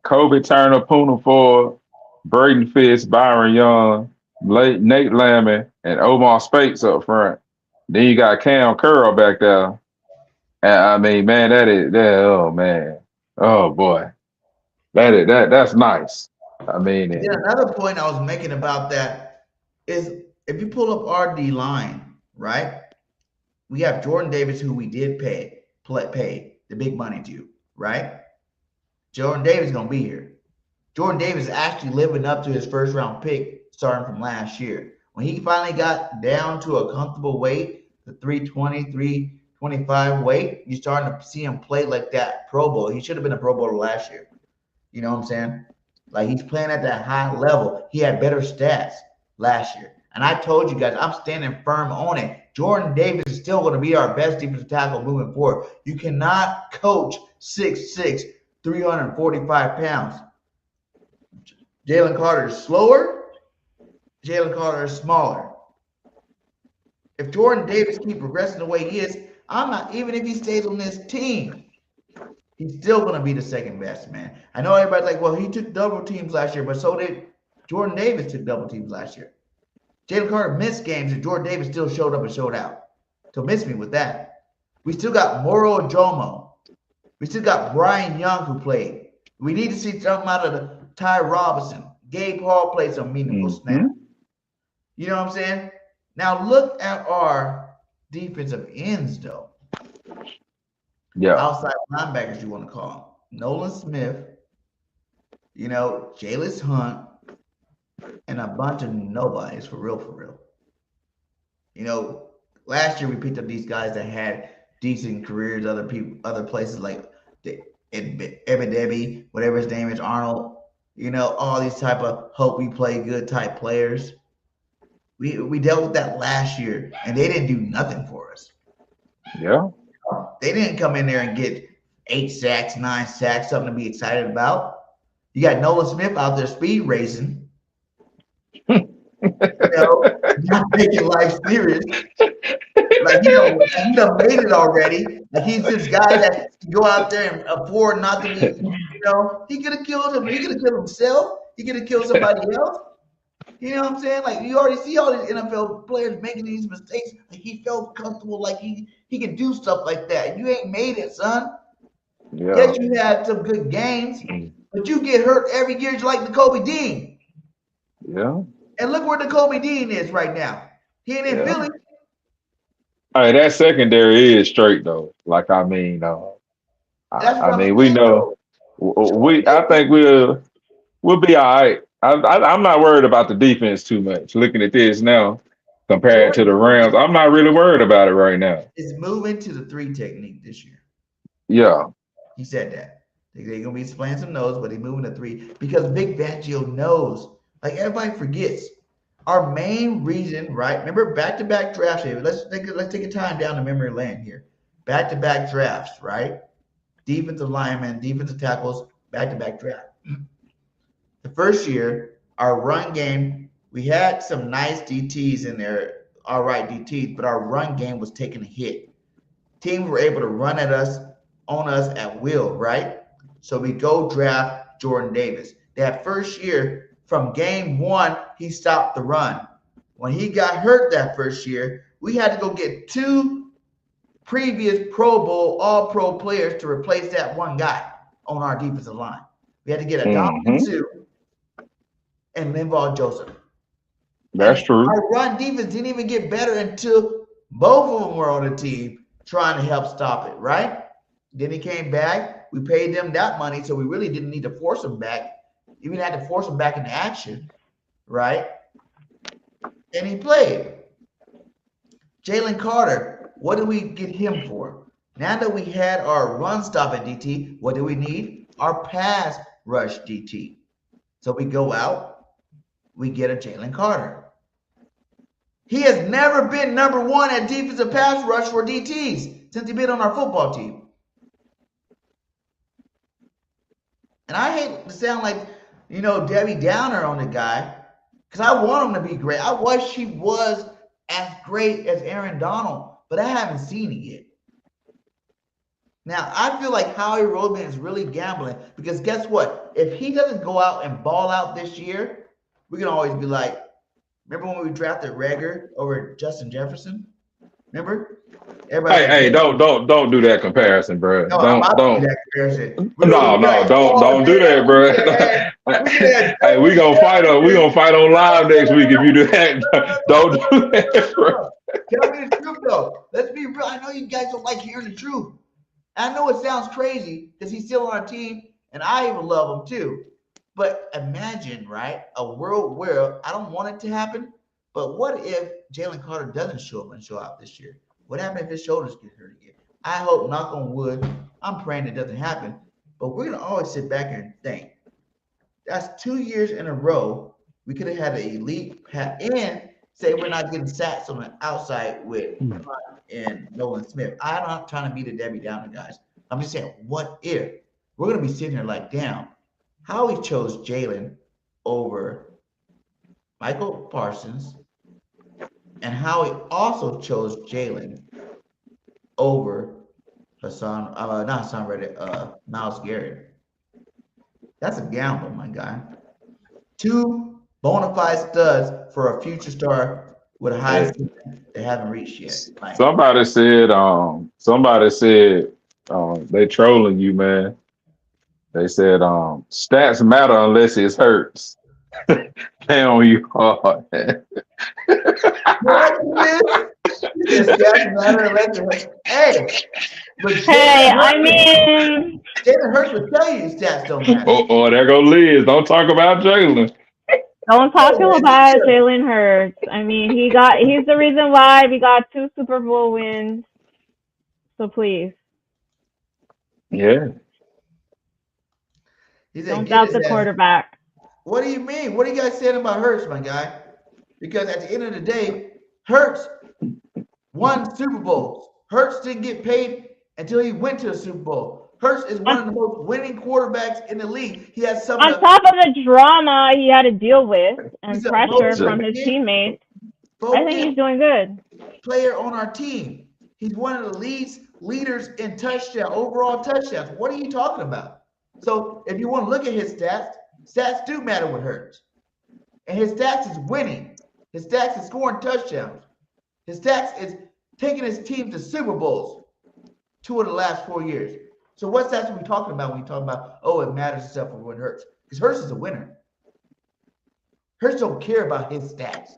Kobe Turner, Poona Ford, Braden Fitz, Byron Young, Nate Lammy, and Omar Speights up front. Then you got Cam Curl back there. And I mean, man, oh man. Oh boy. That's nice. I mean, another point I was making about that is if you pull up our D line, right? We have Jordan Davis, who we did pay the big money to, right? Jordan Davis is gonna be here. Jordan Davis is actually living up to his first round pick starting from last year. When he finally got down to a comfortable weight, the 320, 325 weight, you're starting to see him play like that Pro Bowl. He should have been a Pro Bowler last year. You know what I'm saying? Like he's playing at that high level. He had better stats last year. And I told you guys, I'm standing firm on it. Jordan Davis is still going to be our best defensive tackle moving forward. You cannot coach 6'6", 345 pounds. Jalen Carter is slower. Jalen Carter is smaller. If Jordan Davis keeps progressing the way he is, I'm not, even if he stays on this team, he's still going to be the second best, man. I know everybody's like, well, he took double teams last year, but so did Jordan Davis took double teams last year. Jalen Carter missed games, and Jordan Davis still showed up and showed out. So miss me with that. We still got Moro Ojomo. We still got Brian Young who played. We need to see something out of the Ty Robinson. Gabe Hall played some meaningful snaps. You know what I'm saying? Now look at our defensive ends, though. Yeah. Outside linebackers, you want to call them. Nolan Smith, you know, Jalis Hunt, and a bunch of nobodies, for real. You know, last year we picked up these guys that had decent careers, other places like the Ebidebi, whatever his name is, Arnold. You know, all these type of hope we play good type players. We dealt with that last year, and they didn't do nothing for us. Yeah. They didn't come in there and get 8 sacks, 9 sacks, something to be excited about. You got Nolan Smith out there speed racing. You know, not taking life serious. Like he done made it already. Like he's this guy that can go out there and afford not to be, you know, he could have killed him. He could have killed himself. He could have killed somebody else. You know what I'm saying? Like you already see all these NFL players making these mistakes. Like he felt comfortable, like he can do stuff like that. You ain't made it, son. Yeah. Yes, you had some good games, but you get hurt every year just like the Kobe Dean. Yeah. And look where the Kobe Dean is right now. He ain't in Philly. All right, that secondary is straight though. Like I mean, I mean, we know I think we'll be all right. I'm not worried about the defense too much. Looking at this now, compared to the Rams, I'm not really worried about it right now. It's moving to the 3 technique this year. Yeah. He said that. They're going to be playing some nose, but they're moving to 3 because Vic Fangio knows. Like everybody forgets. Our main reason, right? Remember back-to-back drafts here. Let's take a time down to memory lane here. Back-to-back drafts, right? Defensive linemen, defensive tackles, back-to-back draft. The first year, our run game, we had some nice DTs in there, all right DTs, but our run game was taking a hit. Teams were able to run at us, on us at will, right? So we go draft Jordan Davis. That first year, from game 1, he stopped the run. When he got hurt that first year, we had to go get 2 previous Pro Bowl, All-Pro players to replace that one guy on our defensive line. We had to get a Dominic Sue and Linval Joseph. That's true. Our run defense didn't even get better until both of them were on the team trying to help stop it, right? Then he came back. We paid them that money, so we really didn't need to force him back. Even had to force him back into action, right? And he played. Jalen Carter, what did we get him for? Now that we had our run stop at DT, what do we need? Our pass rush DT. So we go out, we get a Jalen Carter. He has never been number one at defensive pass rush for DTs since he's been on our football team. And I hate to sound like, Debbie Downer on the guy, because I want him to be great. I wish he was as great as Aaron Donald, but I haven't seen it yet. Now, I feel like Howie Roseman is really gambling because guess what? If he doesn't go out and ball out this year, we can always be like, remember when we drafted Rager over Justin Jefferson? Remember? Hey, don't do that comparison, bro. No, Don't do that comparison. Don't do that, bro. Hey, we gonna fight on live next week if you do that. Don't do that, bro. Tell me the truth though. Let's be real. I know you guys don't like hearing the truth. I know it sounds crazy because he's still on our team, and I even love him too. But imagine, right, a world where I don't want it to happen, but what if Jalen Carter doesn't show up and show out this year? What happens if his shoulders get hurt again? I hope, knock on wood, I'm praying it doesn't happen, but we're going to always sit back and think. That's 2 years in a row. We could have had an elite pat and say we're not getting sacks on the outside with Hunt and Nolan Smith. I'm not trying to be the Debbie Downer guys. I'm just saying, what if? We're going to be sitting here like, damn, Howie chose Jalen over Michael Parsons, and Howie also chose Jalen over Myles Garrett. That's a gamble, my guy. 2 bona fide studs for a future star with a high they haven't reached yet. Like, somebody said they trolling you, man. They said stats matter unless it hurts. They on you hard. Hey, I mean, Jalen Hurts would tell you his stats don't matter. Oh, there go Liz. Don't talk about Jalen. don't talk about Jalen Hurts. I mean, he's the reason why we got 2 Super Bowl wins. So please. Yeah. Don't doubt the quarterback. What do you mean? What are you guys saying about Hurts, my guy? Because at the end of the day, Hurts won Super Bowls. Hurts didn't get paid until he went to the Super Bowl. Hurts is one of the most winning quarterbacks in the league. He has some on top of the drama he had to deal with and pressure from his teammates. I think he's doing good. Player on our team. He's one of the leaders in overall touchdowns. What are you talking about? So if you want to look at his stats do matter with Hurts. And his stats is winning. His stats is scoring touchdowns. His stats is taking his team to Super Bowls 2 of the last 4 years. So what stats are we talking about when we talk about, it matters stuff for what Hurts? Because Hurts is a winner. Hurts don't care about his stats.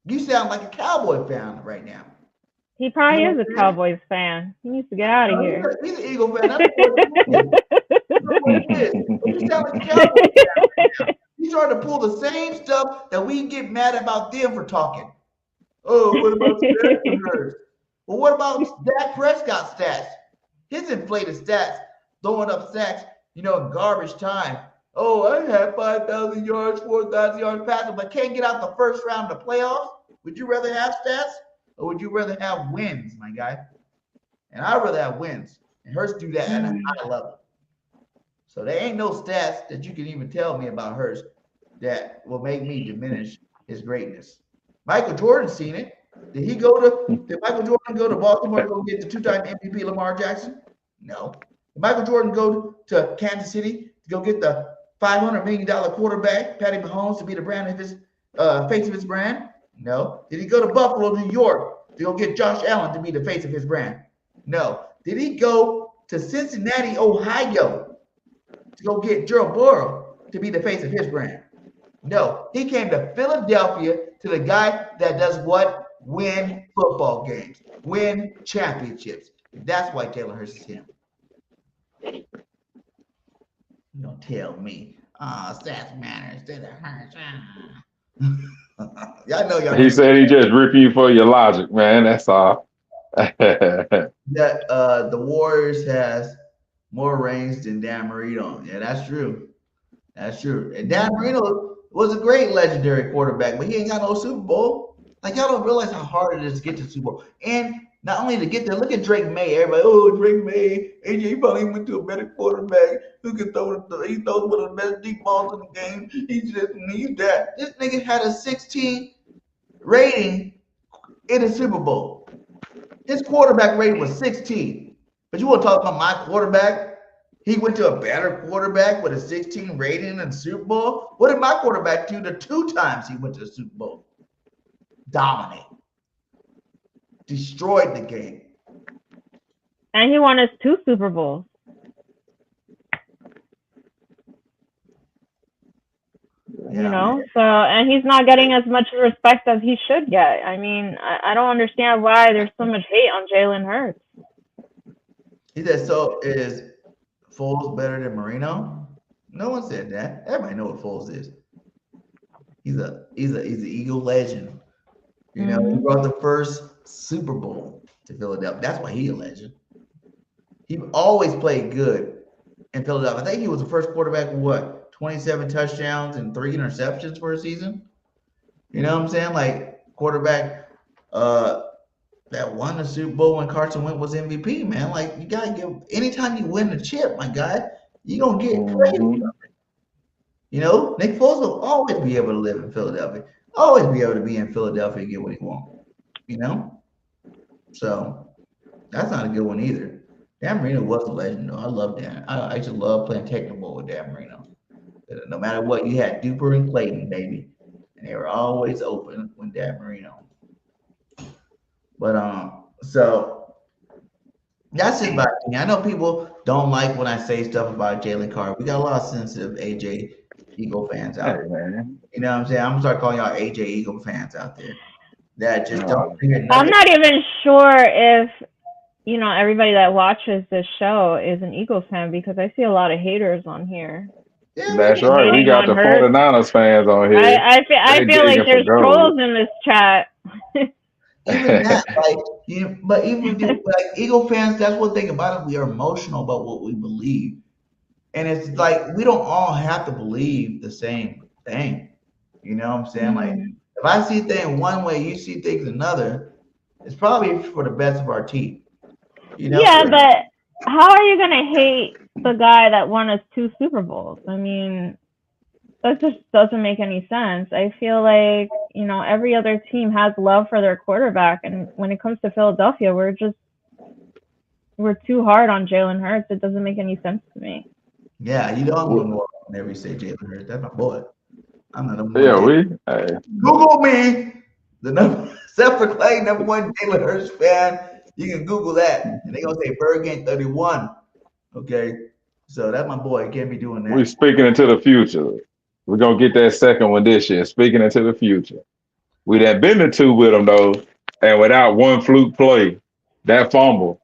You sound like a Cowboy fan right now. He probably is a Cowboys fan. He needs to get out of here. He's an Eagle fan. That's what it is. You sound like a Cowboy fan right now. He's trying to pull the same stuff that we get mad about them for talking. Oh, what about Jalen Hurts? Well, what about Dak Prescott stats? His inflated stats, throwing up sacks, in garbage time. Oh, I had 5,000 yards, 4,000 yards passing, but can't get out the first round of the playoffs. Would you rather have stats or would you rather have wins, my guy? And I'd rather have wins. And Hurts do that at a high level. So there ain't no stats that you can even tell me about Hurts that will make me diminish his greatness. Michael Jordan seen it. Did Michael Jordan go to Baltimore to go get the 2-time MVP Lamar Jackson? No. Did Michael Jordan go to Kansas City to go get the $500 million quarterback, Patty Mahomes, to be the brand of his face of his brand? No. Did he go to Buffalo, New York to go get Josh Allen to be the face of his brand? No. Did he go to Cincinnati, Ohio to go get Joe Burrow to be the face of his brand? No. He came to Philadelphia to the guy that does what? Win football games, win championships. That's why Jalen Hurts is him. You don't tell me. Stats matter instead of Hurts. Y'all know y'all He gonna be said he just ripping you for your logic, man. That's all. that the Warriors has more rings than Dan Marino. Yeah, that's true. That's true. And Dan Marino was a great legendary quarterback, but he ain't got no Super Bowl. Like y'all don't realize how hard it is to get to the Super Bowl. And not only to get there, look at Drake May. Everybody, oh Drake May, AJ probably went to a better quarterback who could throw he throws one of the best deep balls in the game. He just needs that. This nigga had a 16 rating in the Super Bowl. His quarterback rating was 16. But you want to talk about my quarterback? He went to a better quarterback with a 16 rating in the Super Bowl. What did my quarterback do the 2 times he went to the Super Bowl? Dominate. Destroyed the game. And he won his 2 Super Bowls. Yeah, you know, man. so, and he's not getting as much respect as he should get. I mean, I don't understand why there's so much hate on Jalen Hurts. He said, so is Foles better than Marino? No one said that. Everybody know what Foles is. He's an Eagle legend. You know, he brought the first Super Bowl to Philadelphia. That's why he's a legend. He always played good in Philadelphia. I think he was the first quarterback with what, 27 touchdowns and 3 interceptions for a season. You know what I'm saying? Like quarterback that won the Super Bowl when Carson Wentz was MVP, man. Like you gotta give anytime you win the chip, my guy, you're gonna get praise. You know, Nick Foles will always be able to live in Philadelphia, always be able to be in Philadelphia and get what he wants. You know? So that's not a good one either. Dan Marino was a legend, though. I love Dan. I used to love playing technical with Dan Marino. No matter what, you had Duper and Clayton, baby. And they were always open when Dan Marino. But so that's just my opinion. I know people don't like when I say stuff about Jalen Carter. We got a lot of sensitive AJ Eagle fans out there. man. You know what I'm saying? I'm gonna start calling y'all AJ Eagle fans out there that just don't hear nothing. I'm not even sure if, you know, everybody that watches this show is an Eagles fan, because I see a lot of haters on here. Yeah, That's we- right. We Hating got on the Hurts. 49ers fans on here. I They feel like digging for there's gold. trolls in this chat. Even that, like, you know, but even like Eagle fans, that's one thing about it. We are emotional about what we believe, and it's like we don't all have to believe the same thing. You know what I'm saying? Like, if I see things one way, you see things another. It's probably for the best of our team. You know? Yeah, but how are you gonna hate the guy that won us 2 Super Bowls? I mean, that just doesn't make any sense. I feel like, you know, every other team has love for their quarterback, and when it comes to Philadelphia, we're too hard on Jalen Hurts. It doesn't make any sense to me. Yeah, you know I'm going to go whenever you say Jalen Hurts. That's my boy. I'm the number Yeah, one. hey. Google me, the number self-proclaimed number 1 Jalen Hurts fan. You can Google that, and they're gonna say Bird Game 31. Okay, so that's my boy. Can't be doing that. We speaking into the future. We're gonna get that second one this year. Speaking into the future. We done been to 2 with them though, and without one fluke play, that fumble.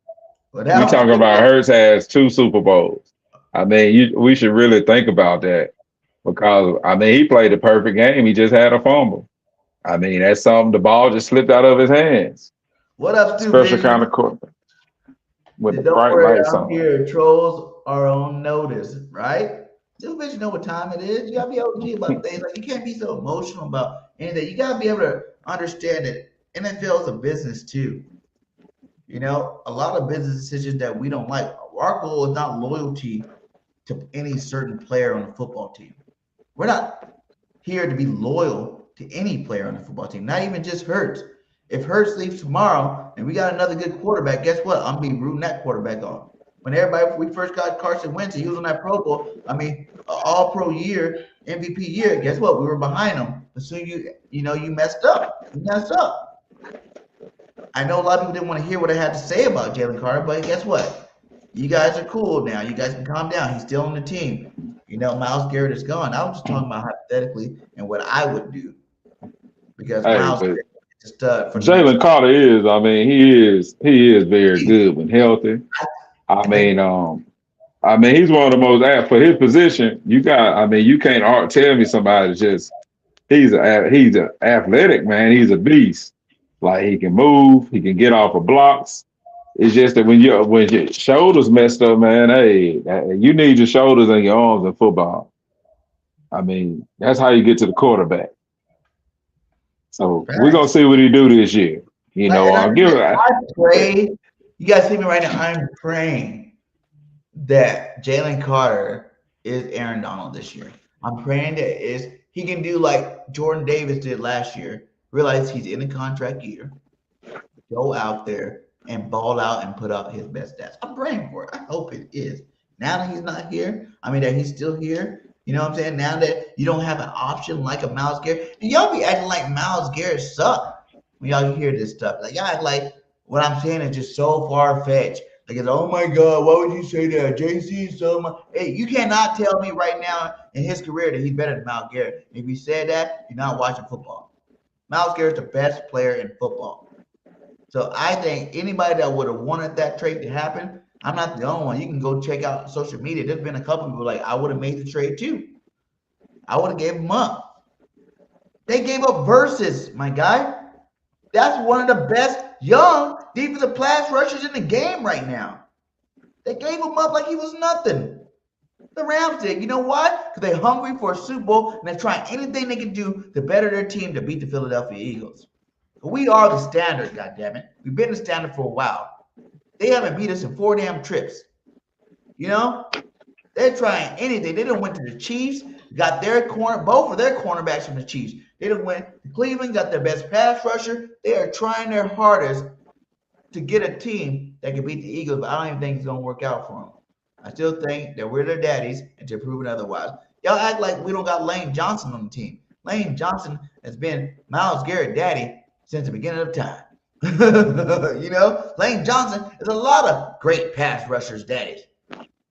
But We talking about Hurts has 2 Super Bowls. I mean, we should really think about that, because I mean he played the perfect game. He just had a fumble. I mean that's something. The ball just slipped out of his hands. What up, Stu? Special kind of quarterback with the Don't bright worry, lights I'm on. here. Trolls are on notice, right? Just let you know what time it is. You gotta be OG about things. Like you can't be so emotional about anything. You gotta be able to understand that NFL is a business too. You know, a lot of business decisions that we don't like. Our goal is not loyalty to any certain player on the football team. We're not here to be loyal to any player on the football team, not even just Hurts. If Hurts leaves tomorrow and we got another good quarterback, guess what? I'm be rooting that quarterback on. When we first got Carson Wentz, he was on that Pro Bowl. I mean, All-Pro year, MVP year. Guess what? We were behind him. As soon you messed up. You messed up. I know a lot of people didn't want to hear what I had to say about Jalen Carter, but guess what? You guys are cool now. You guys can calm down. He's still on the team. You know, Myles Garrett is gone. I was just talking about hypothetically and what I would do, because Hey, Myles but Garrett stud for the next. Jalen Carter is. I mean, he is very good when healthy. I mean, he's one of the most for his position. You got. I mean, you can't tell me somebody's just. He's a athletic man. He's a beast. Like he can move. He can get off of blocks. It's just that when your shoulders messed up, man. Hey, you need your shoulders and your arms in football. I mean, that's how you get to the quarterback. So we're gonna see what he do this year. You know, I'll give it. I pray. You guys see me right now. I'm praying that Jalen Carter is Aaron Donald this year. I'm praying that he can do like Jordan Davis did last year. Realize he's in a contract year. Go out there and ball out and put out his best stats. I'm praying for it. I hope it is. Now that he's not here, I mean that he's still here. You know what I'm saying? Now that you don't have an option like a Myles Garrett, and y'all be acting like Myles Garrett sucked when y'all hear this stuff. Like y'all act like what I'm saying is just so far fetched. Like it's oh my God, why would you say that? JC is so much. Hey, you cannot tell me right now in his career that he's better than Myles Garrett. If you said that, you're not watching football. Myles Garrett's the best player in football. So I think anybody that would have wanted that trade to happen, I'm not the only one. You can go check out social media. There's been a couple people like, I would have made the trade too. I would have gave them up. They gave up Versus, my guy. That's one of the best young defensive pass rushers in the game right now. They gave him up like he was nothing. The Rams did. You know why? Because they're hungry for a Super Bowl and they're trying anything they can do to better their team to beat the Philadelphia Eagles. We are the standard, goddammit. We've been the standard for a while. They haven't beat us in 4 damn trips. You know? They're trying anything. They done went to the Chiefs, got both of their cornerbacks from the Chiefs. They done went to Cleveland, got their best pass rusher. They are trying their hardest to get a team that can beat the Eagles, but I don't even think it's going to work out for them. I still think that we're their daddies until proven otherwise. Y'all act like we don't got Lane Johnson on the team. Lane Johnson has been Myles Garrett's daddy since the beginning of time. You know, Lane Johnson is a lot of great pass rushers' daddies.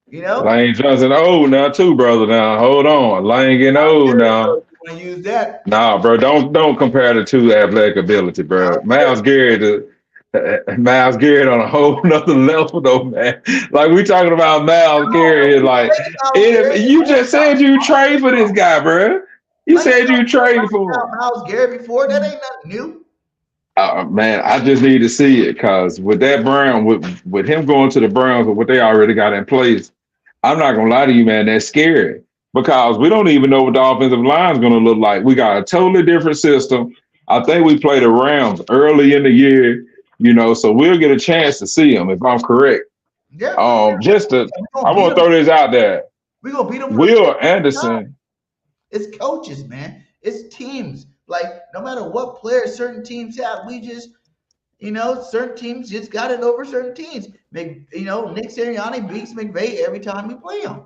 You know, Lane Johnson old now too, brother. Now hold on, Lane getting old now. You want to use that? Nah, bro, don't compare the two athletic ability, bro. Myles Garrett on a whole nother level, though, man. Like we talking about Myles Garrett, like you just said you trade for this guy, bro. You said you trade for him. Myles Garrett before that ain't nothing new. Man, I just need to see it because with that Brown, with him going to the Browns with what they already got in place, I'm not gonna lie to you, man. That's scary because we don't even know what the offensive line is gonna look like. We got a totally different system. I think we played the Rams early in the year, you know, so we'll get a chance to see them if I'm correct. Yeah. I want to throw this out there. We're gonna beat them. Will Anderson. It's coaches, man. It's teams. Like, no matter what players certain teams have, we just, you know, certain teams just got it over certain teams. Nick Sirianni beats McVay every time we play them.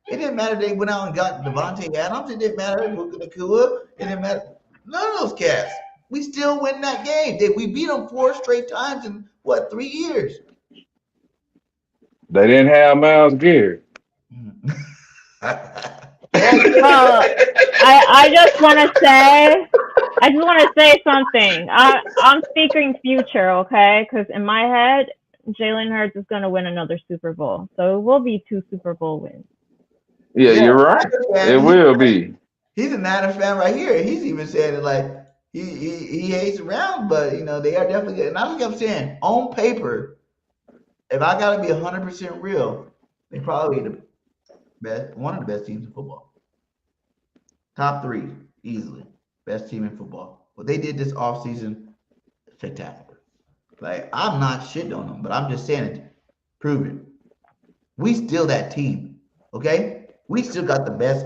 It didn't matter they went out and got Devontae Adams. It didn't matter Puka Nacua. It didn't matter. None of those cats. We still win that game. We beat them 4 straight times in, 3 years? They didn't have Myles Garrett. I just want to say something. I'm speaking future, okay? Because in my head, Jalen Hurts is going to win another Super Bowl. So it will be 2 Super Bowl wins. Yeah, you're right. It will be. He's a Niners fan right here. He's even said it like he hates around, but, you know, they are definitely good. And I think I'm saying, on paper, if I got to be 100% real, they probably the best, one of the best teams in football. Top 3, easily. Best team in football. What they did this offseason, spectacular. Like, I'm not shitting on them, but I'm just saying it. Prove it. We still that team, okay? We still got the best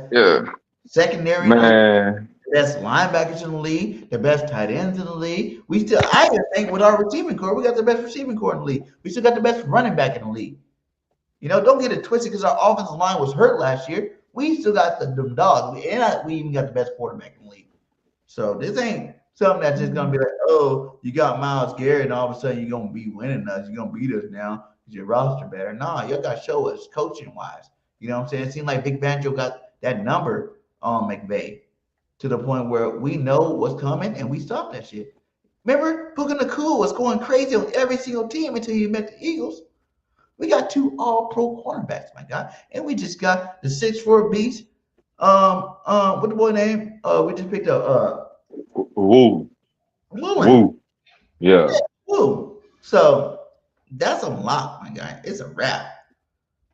secondary, man. The best linebackers in the league, the best tight ends in the league. I even think with our receiving core, we got the best receiving core in the league. We still got the best running back in the league. You know, don't get it twisted because our offensive line was hurt last year. We still got the dogs. We even got the best quarterback in the league. So this ain't something that's just gonna be like, oh, you got Myles Garrett, and all of a sudden you're gonna be winning us. You're gonna beat us now because your roster better. Nah, y'all got to show us coaching wise. You know what I'm saying? It seemed like Big Banjo got that number on McVay to the point where we know what's coming and we stop that shit. Remember, Puka Nakua was going crazy on every single team until he met the Eagles. We got 2 all-pro cornerbacks, my guy. And we just got the 6'4" beast. What the boy name? We just picked up Woo. Lewin. Woo. Yeah. Woo. So that's a lock, my guy. It's a wrap.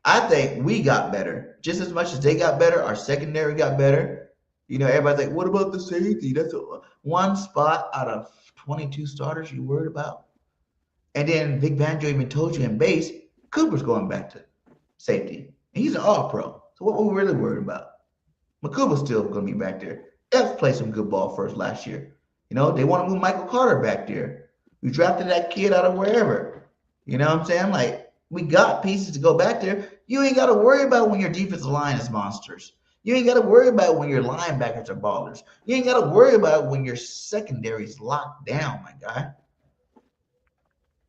I think we got better. Just as much as they got better, our secondary got better. You know, everybody's like, what about the safety? That's one spot out of 22 starters you worried about. And then Vic Fangio even told you in base, Cooper's going back to safety. And he's an all-pro. So what were we really worried about? McCool's still going to be back there. F played some good ball first last year. You know, they want to move Michael Carter back there. We drafted that kid out of wherever. You know what I'm saying? Like, we got pieces to go back there. You ain't got to worry about when your defensive line is monsters. You ain't got to worry about when your linebackers are ballers. You ain't got to worry about when your secondary's locked down, my guy.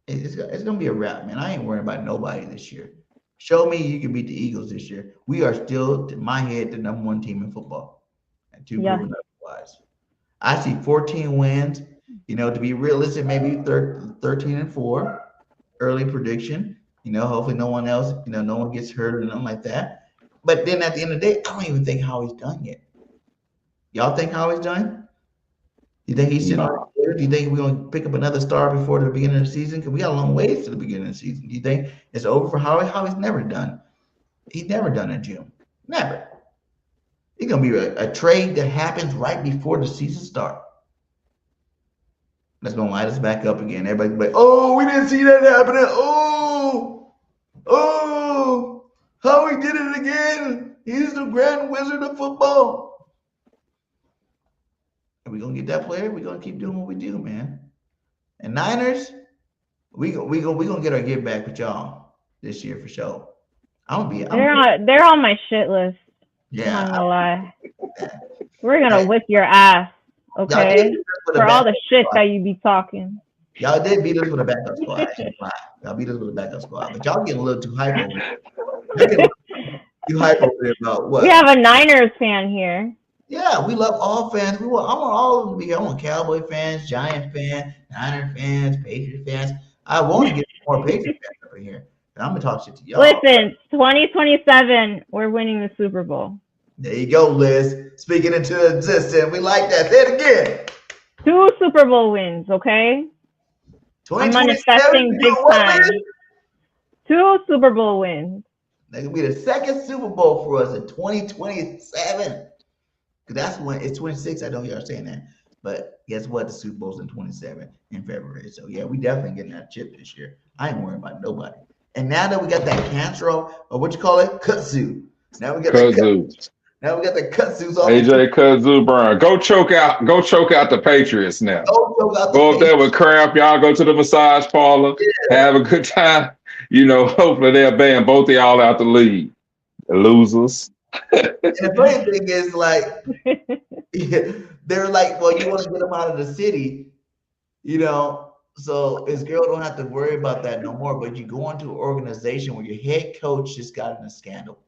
It's going to be a wrap, man. I ain't worrying about nobody this year. Show me you can beat the Eagles this year. We are still, in my head, the #1 team in football. And two proven otherwise. I see 14 wins. You know, to be realistic, maybe 13-4. Early prediction. You know, hopefully no one else, you know, no one gets hurt or nothing like that. But then at the end of the day, I don't even think Howie's done yet. Y'all think Howie's done? You think he's sitting on the Do you think we're going to pick up another star before the beginning of the season? Because we got a long ways to the beginning of the season. Do you think it's over for Howie? Howie's never done. He's never done in June. Never. It's going to be a trade that happens right before the season starts. That's going to light us back up again. Everybody's like, oh, we didn't see that happening. Oh, Howie did it again. He's the grand wizard of football. And we're going to get that player. We're going to keep doing what we do, man. And Niners, we gonna get our get back with y'all this year for sure. They're on my shit list. Yeah. I'm not gonna lie. We're gonna whip your ass, okay? For all the shit that you be talking. Y'all did beat us with a backup squad. Y'all beat us with a backup squad, but y'all getting a little too hype over there. You hype over there about what? We have a Niners fan here. Yeah, we love all fans. I want all of them to be here. I want Cowboy fans, Giant fans, Niner fans, Patriot fans. I want to get more Patriot fans over here. And I'm gonna talk shit to y'all. Listen, 2027, we're winning the Super Bowl. There you go, Liz. Speaking into existence. We like that. Say it again. 2 Super Bowl wins, okay? I'm manifesting big time. 2 Super Bowl wins. That could be the second Super Bowl for us in 2027. Because that's when it's 26. I know y'all saying that. But guess what? The Super Bowl's in 27 in February. So yeah, we definitely getting that chip this year. I ain't worrying about nobody. And now that we got that cancer, or what you call it? Kudzu. Now we got Kudzu. Now we got the Kudzus. AJ Kudzu Brown. Go choke out the Patriots now. Go up there with cramp. Y'all go to the massage parlor. Yeah. Have a good time. You know, hopefully they'll ban both of y'all out the league. The losers. And the funny thing is, like, they're like, well, you want to get him out of the city, you know, so his girl don't have to worry about that no more. But you go into an organization where your head coach just got in a scandal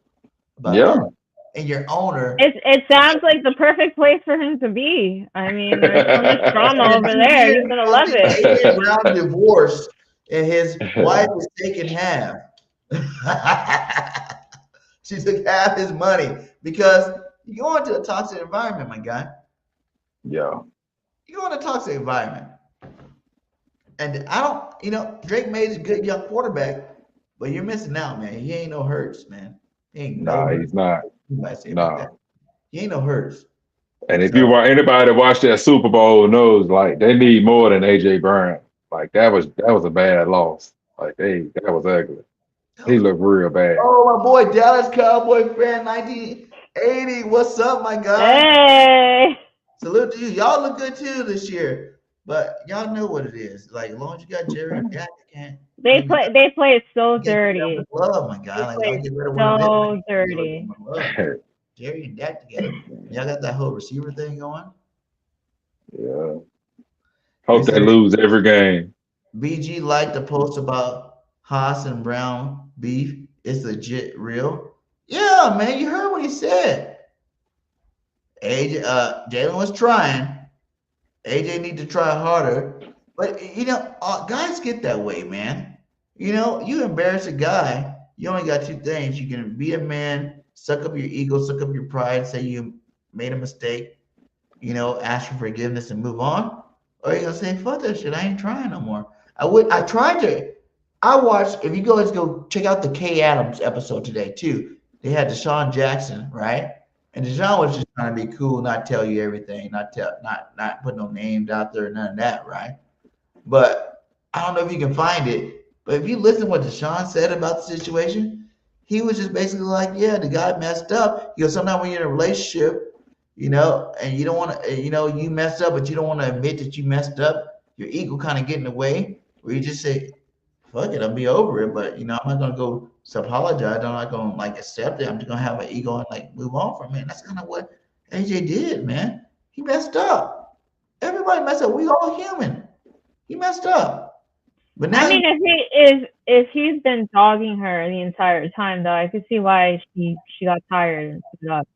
about that. And your owner. It sounds like the perfect place for him to be. I mean, there's so much drama over there. He's going to love it. Brown divorced, and his wife is taking half. She took half his money because you go into a toxic environment, my guy. Yeah. You go into a toxic environment. And Drake May's a good young quarterback, but you're missing out, man. He ain't no Hurts, man. He's not. He ain't no Hurts. And if you want anybody to watch that Super Bowl knows, like, they need more than AJ Brown. Like, that was a bad loss. Like, that was ugly. He looked real bad. Oh, my boy, Dallas Cowboy fan, 1980. What's up, my guy? Hey. Salute to you. Y'all look good too this year, but y'all know what it is. Like, as long as you got Jerry and Dak, you can't. They play so dirty. Love, my guy. Like, so dirty. Jerry and Dak together. Y'all got that whole receiver thing going. Yeah. Hope they lose every game. BG liked the post about Haas and Brown beef. It's legit real. Yeah, man, you heard what he said. Jalen was trying. AJ need to try harder. But guys get that way, man. You embarrass a guy, you only got two things. You can be a man, suck up your ego, suck up your pride, say you made a mistake, ask for forgiveness and move on. Or you're gonna say, fuck that shit, I ain't trying no more. I tried to. I watched, if you guys go check out the Kay Adams episode today too. They had Deshaun Jackson, right? And Deshaun was just trying to be cool, not tell you everything, not put no names out there, none of that, right? But I don't know if you can find it. But if you listen to what Deshaun said about the situation, he was just basically like, yeah, the guy messed up. Sometimes when you're in a relationship, and you don't want to, you messed up, but you don't want to admit that you messed up. Your ego kind of get in the way, where you just say, fuck it, I'll be over it. But, I'm not going to go apologize. I'm not going to accept it. I'm just going to have an ego and move on from it. And that's kind of what AJ did, man. He messed up. Everybody messed up. We all human. He messed up. But now if he's been dogging her the entire time, though, I could see why she got tired and stood up.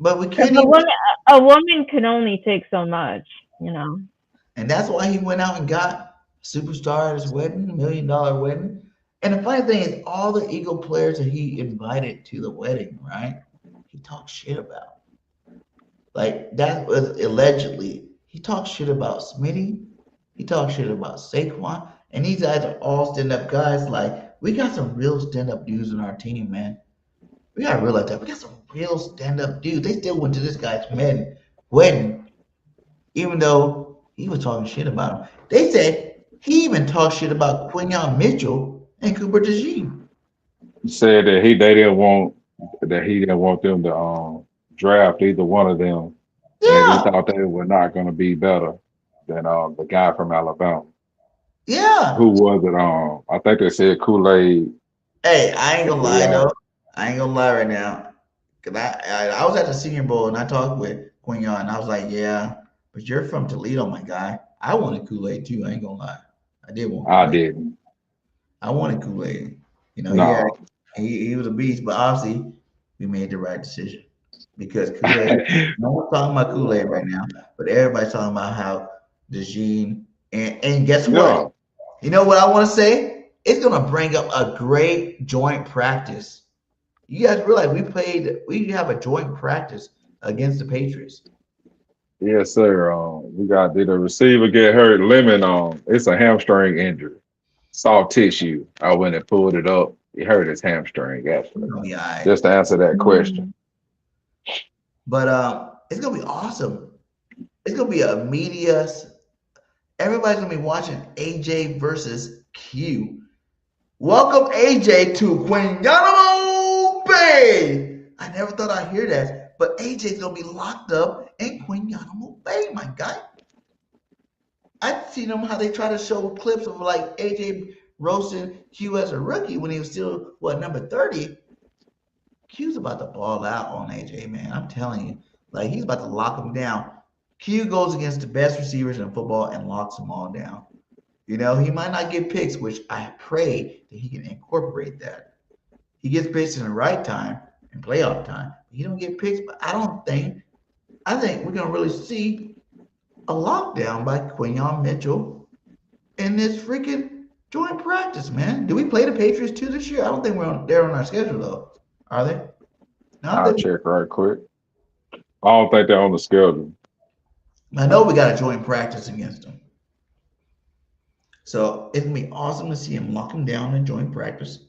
But we can't. A woman can only take so much, And that's why he went out and got a superstar at his wedding, $1 million wedding. And the funny thing is, all the Eagle players that he invited to the wedding, right? He talked shit about. That was allegedly. He talked shit about Smitty. He talked shit about Saquon. And these guys are all stand-up guys. We got some real stand-up dudes on our team, man. We got to realize that. We got some real stand-up dudes. They still went to this guy's wedding, even though he was talking shit about him. They said he even talked shit about Quinyon Mitchell and Cooper DeJean. He said that he didn't want them to draft either one of them. Yeah. And he thought they were not going to be better than the guy from Alabama. Yeah. Who was it? I think they said Kool-Aid. Hey, I ain't gonna lie though. I ain't gonna lie right now. Cause I was at the Senior Bowl and I talked with Quinyon and I was like, yeah, but you're from Toledo, my guy. I wanted Kool-Aid too. I ain't gonna lie. I did want Kool-Aid. I didn't. I wanted Kool-Aid. No. He was a beast, but obviously we made the right decision because Kool-Aid. No one's talking about Kool-Aid right now, but everybody's talking about how DeJean and guess what? Yeah. You know what I want to say? It's gonna bring up a great joint practice. You guys realize we have a joint practice against the Patriots. Yes, sir. Did a receiver get hurt? Lemon, it's a hamstring injury. Soft tissue. I went and pulled it up. He hurt his hamstring, actually. Yeah, just to answer that question. But it's gonna be awesome. It's gonna be a media. Everybody's gonna be watching AJ versus Q. Welcome AJ to Guantanamo Bay. I never thought I'd hear that, but AJ's gonna be locked up in Guantanamo Bay, my guy. I've seen them how they try to show clips of AJ roasting Q as a rookie when he was still number 30. Q's about to ball out on AJ, man. I'm telling you, he's about to lock him down. Q goes against the best receivers in football and locks them all down. He might not get picks, which I pray that he can incorporate that. He gets picks in the right time and playoff time. He don't get picks, but I think we're gonna really see a lockdown by Quinyon Mitchell in this freaking joint practice, man. Do we play the Patriots too this year? I don't think they're on our schedule though. Are they? No, I'll check right quick. I don't think they're on the schedule. I know we got a joint practice against them. So it's gonna be awesome to see him lock him down in joint practice.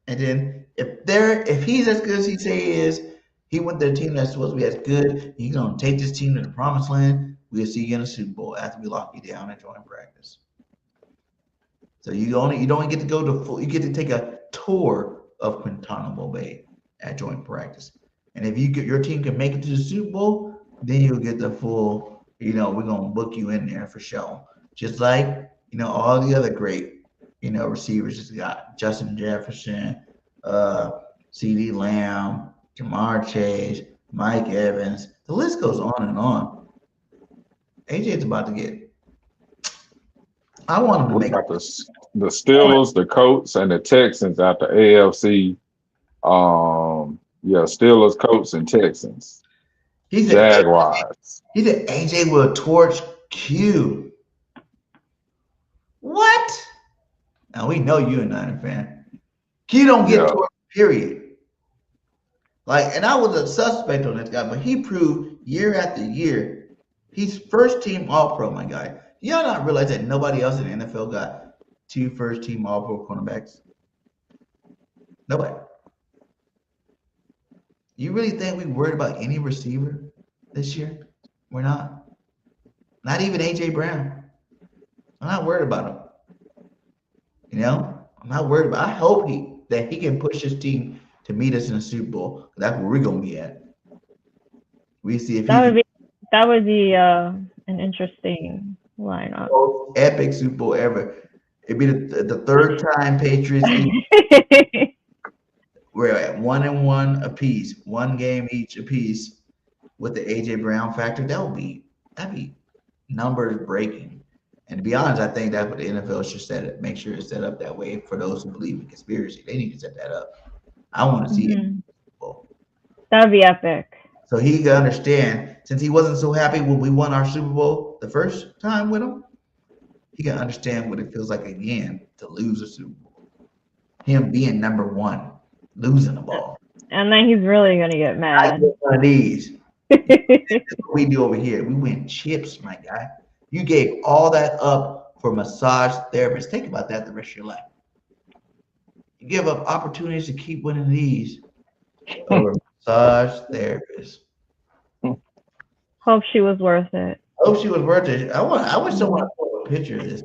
And then if he's as good as he say he is, he went to a team that's supposed to be as good, he's gonna take this team to the promised land. We'll see you in a Super Bowl after we lock you down in joint practice. So you don't get to go to you get to take a tour of Guantanamo Bay at joint practice. And if your team can make it to the Super Bowl, then you'll get the full, we're gonna book you in there for sure. Just like, all the other great, receivers just got Justin Jefferson, CeeDee Lamb, Jamar Chase, Mike Evans. The list goes on and on. AJ's about to get. I want him to make the Steelers, the Colts, and the Texans out the AFC. Steelers, Colts, and Texans. Jaguars. He said AJ will torch Q. What? Now we know you're a Niner fan. He don't get Yeah. torched, period. Like, and I was a suspect on this guy, but he proved year after year he's first team All Pro, my guy. Y'all not realize that nobody else in the NFL got 2 first team All Pro cornerbacks? Nobody. You really think we worried about any receiver this year? We're not. Not even AJ Brown. I'm not worried about him. You know, I'm not worried about. I hope that he can push his team to meet us in the Super Bowl. That's where we're gonna be at. We see if that would be an interesting lineup. most epic Super Bowl ever. It'd be the third time Patriots we're at 1-1 apiece, 1 game each apiece with the AJ Brown factor. That'd be numbers breaking. And to be honest, I think that's what the NFL should make sure it's set up that way for those who believe in conspiracy. They need to set that up. I want to see it. That would be epic. So he can understand, since he wasn't so happy when we won our Super Bowl the first time with him, he can understand what it feels like again to lose a Super Bowl. Him being number 1, losing the ball. And then he's really going to get mad. I get one of these. That's what we do over here. We win chips, my guy. You gave all that up for massage therapists. Think about that the rest of your life. You give up opportunities to keep winning these over massage therapists. Hope she was worth it. Hope she was worth it. I wish someone put a picture of this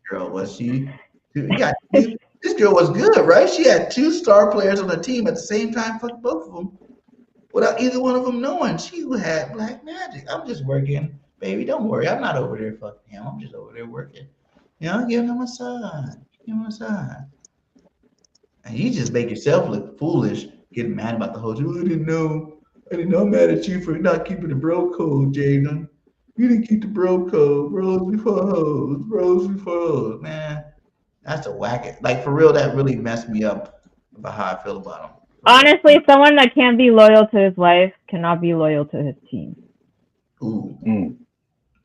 girl. Was she? This girl was good, right? She had 2 star players on the team at the same time, fucking both of them, without either one of them knowing. She had black magic. I'm just working, baby. Don't worry. I'm not over there fucking him. I'm just over there working. You know, giving him a massage. And you just make yourself look foolish, getting mad about the whole thing. I didn't know. I'm mad at you for not keeping the bro code, Jalen. You didn't keep the bro code. Bros before hoes. Bros before hoes. Man, that's a whack. Like, for real, that really messed me up about how I feel about him. Honestly, someone that can't be loyal to his wife cannot be loyal to his team. Ooh.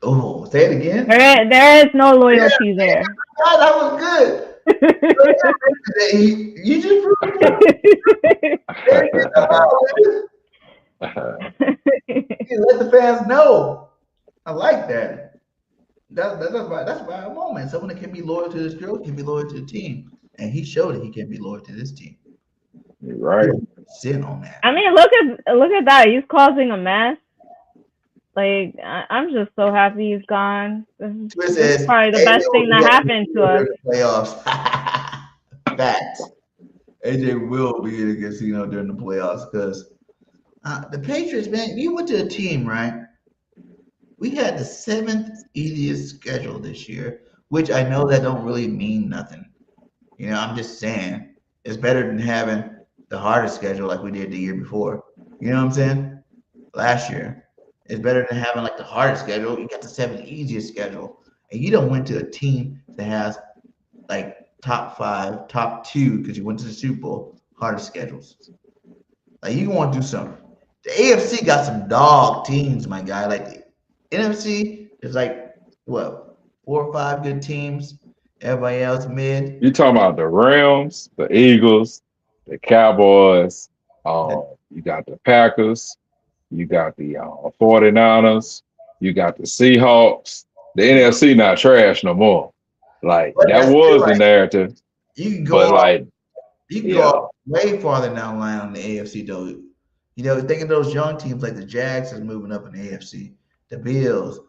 Oh, say it again. There is no loyalty there. God, that was good. You just let the fans know. I like that. That's my moment. Someone that can be loyal to this girl can be loyal to the team, and he showed that he can be loyal to this team. Right. Sit on that. I mean, look at that. He's causing a mess. Like, I'm just so happy he's gone. This is probably the best thing that happened to us. Playoffs. Facts. AJ will be in the casino during the playoffs because the Patriots, man, you went to a team, right? We had the 7th easiest schedule this year, which I know that don't really mean nothing. You know, I'm just saying it's better than having the hardest schedule like we did the year before. You know what I'm saying? Last year. It's better than having like the hardest schedule. You got the 7th easiest schedule. And you don't went to a team that has like top 5, top 2, because you went to the Super Bowl, hardest schedules. Like, you want to do something. The AFC got some dog teams, my guy. Like, the NFC is like, what, 4 or 5 good teams? Everybody else mid. You're talking about the Rams, the Eagles, the Cowboys. You got the Packers. You got the 49ers. You got the Seahawks. The NFC not trash no more. Like, but that was the narrative. You can go go way farther down the line on the AFC though. You know, think of those young teams like the Jags is moving up in the AFC, the Bills,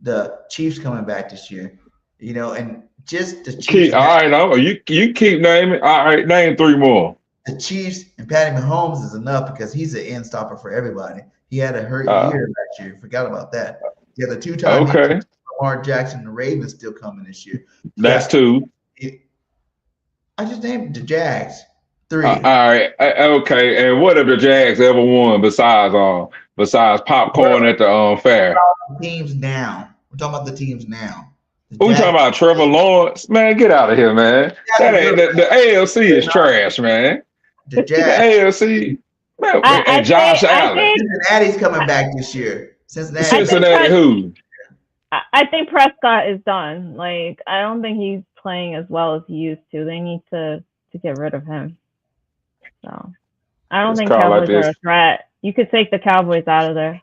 the Chiefs coming back this year. You know, and just the Chiefs. All right, you keep naming. All right, name 3 more. The Chiefs and Patty Mahomes is enough because he's an end stopper for everybody. He had a hurt year last year. Forgot about that. Yeah, the 2-time Lamar Jackson, the Ravens still coming this year. That's 2. I just named the Jags. 3. All right. Okay. And what have the Jags ever won besides popcorn at the fair? Teams now. We're talking about the teams now. Who we talking about? Trevor Lawrence? Man, get out of here, man. That ain't the AFC is trash, man. The Jags. The AFC. Man, and Josh Allen. Cincinnati's coming back this year. Cincinnati who? I think Prescott is done. Like, I don't think he's playing as well as he used to. They need to get rid of him. So I don't It's think called like Cowboys are this. a threat. You could take the Cowboys out of there.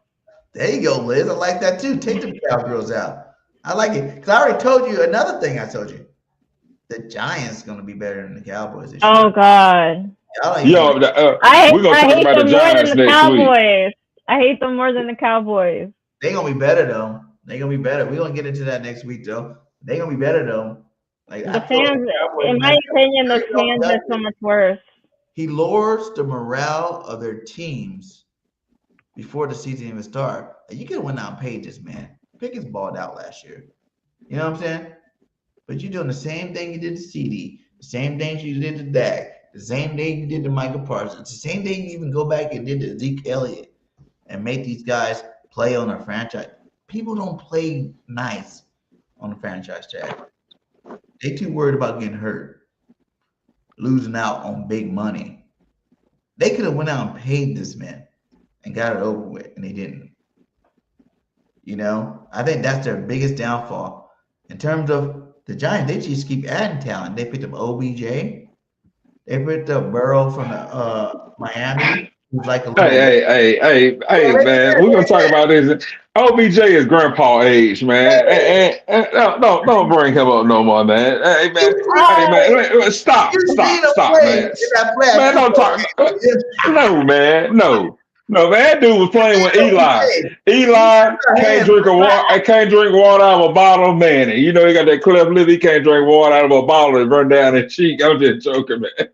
There you go, Liz. I like that too. Take the Cowgirls out. I like it. Because I already told you another thing I told you. The Giants going to be better than the Cowboys this year. Oh, God. Yo, we're gonna talk hate about them the more than Giants the next week. Cowboys. I hate them more than the Cowboys. They're going to be better, though. They're going to be better. We're going to get into that next week, though. They're going to be better, though. Like The fans, in my opinion, the fans are so much worse. He lowers the morale of their teams before the season even starts. You could have went out and paid this man. Pickens balled out last year. You know what I'm saying? But you're doing the same thing you did to CD, the same thing you did to Dak, the same thing you did to Michael Parsons, the same thing you even go back and did to Zeke Elliott and make these guys play on their franchise. People don't play nice on the franchise tag. They too worried about getting hurt, losing out on big money. They could have went out and paid this man and got it over with, and they didn't. You know, I think that's their biggest downfall. In terms of the Giants, they just keep adding talent. They picked up OBJ. They picked up Burrow from Miami. Who's like a little Hey, man. We're gonna talk about this. OBJ is grandpa age, man. Don't bring him up no more, man. Hey, man. Stop, man. Man, don't talk. No, man. No, man. That dude was playing with Eli. Eli can't drink water. Can't drink water out of a bottle of Manny. You know he got that cleft lip. He can't drink water out of a bottle and run down his cheek. I'm just joking, man.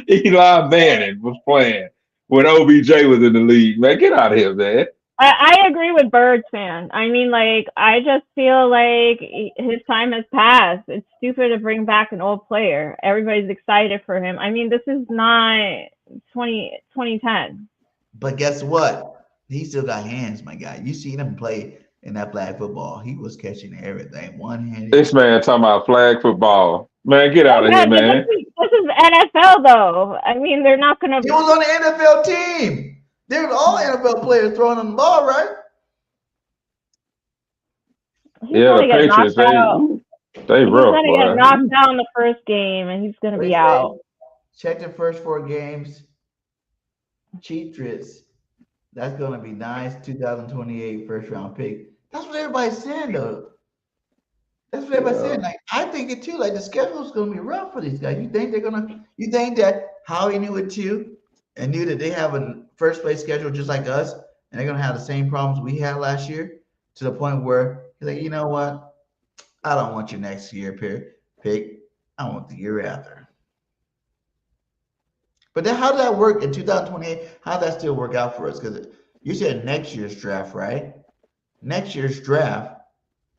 Eli Manning was playing when OBJ was in the league. Man, get out of here, man. I agree with Birds, fan. I mean, like, I just feel like his time has passed. It's stupid to bring back an old player. Everybody's excited for him. I mean, this is not 2010. But guess what? He still got hands, my guy. You seen him play in that flag football. He was catching everything. One-handed. This man talking about flag football. Man, get out of here, man. This is NFL, though. I mean, they're not going to... He was on the NFL team. There's all NFL players throwing on the ball, right? Yeah, the Patriots, they rough. He's going to get knocked out in the first game, and he's going to be out. Check the first 4 games. Patriots. That's going to be nice. 2028 first-round pick. That's what everybody's saying, though. That's what everybody's saying. Like, I think it too. Like, the schedule's going to be rough for these guys. You think that Howie knew it too, and knew that they have a first place schedule just like us, and they're going to have the same problems we had last year, to the point where he's like, you know what? I don't want your next year pick. I want the year after. But then how does that work in 2028? How does that still work out for us? Because you said next year's draft, right? Next year's draft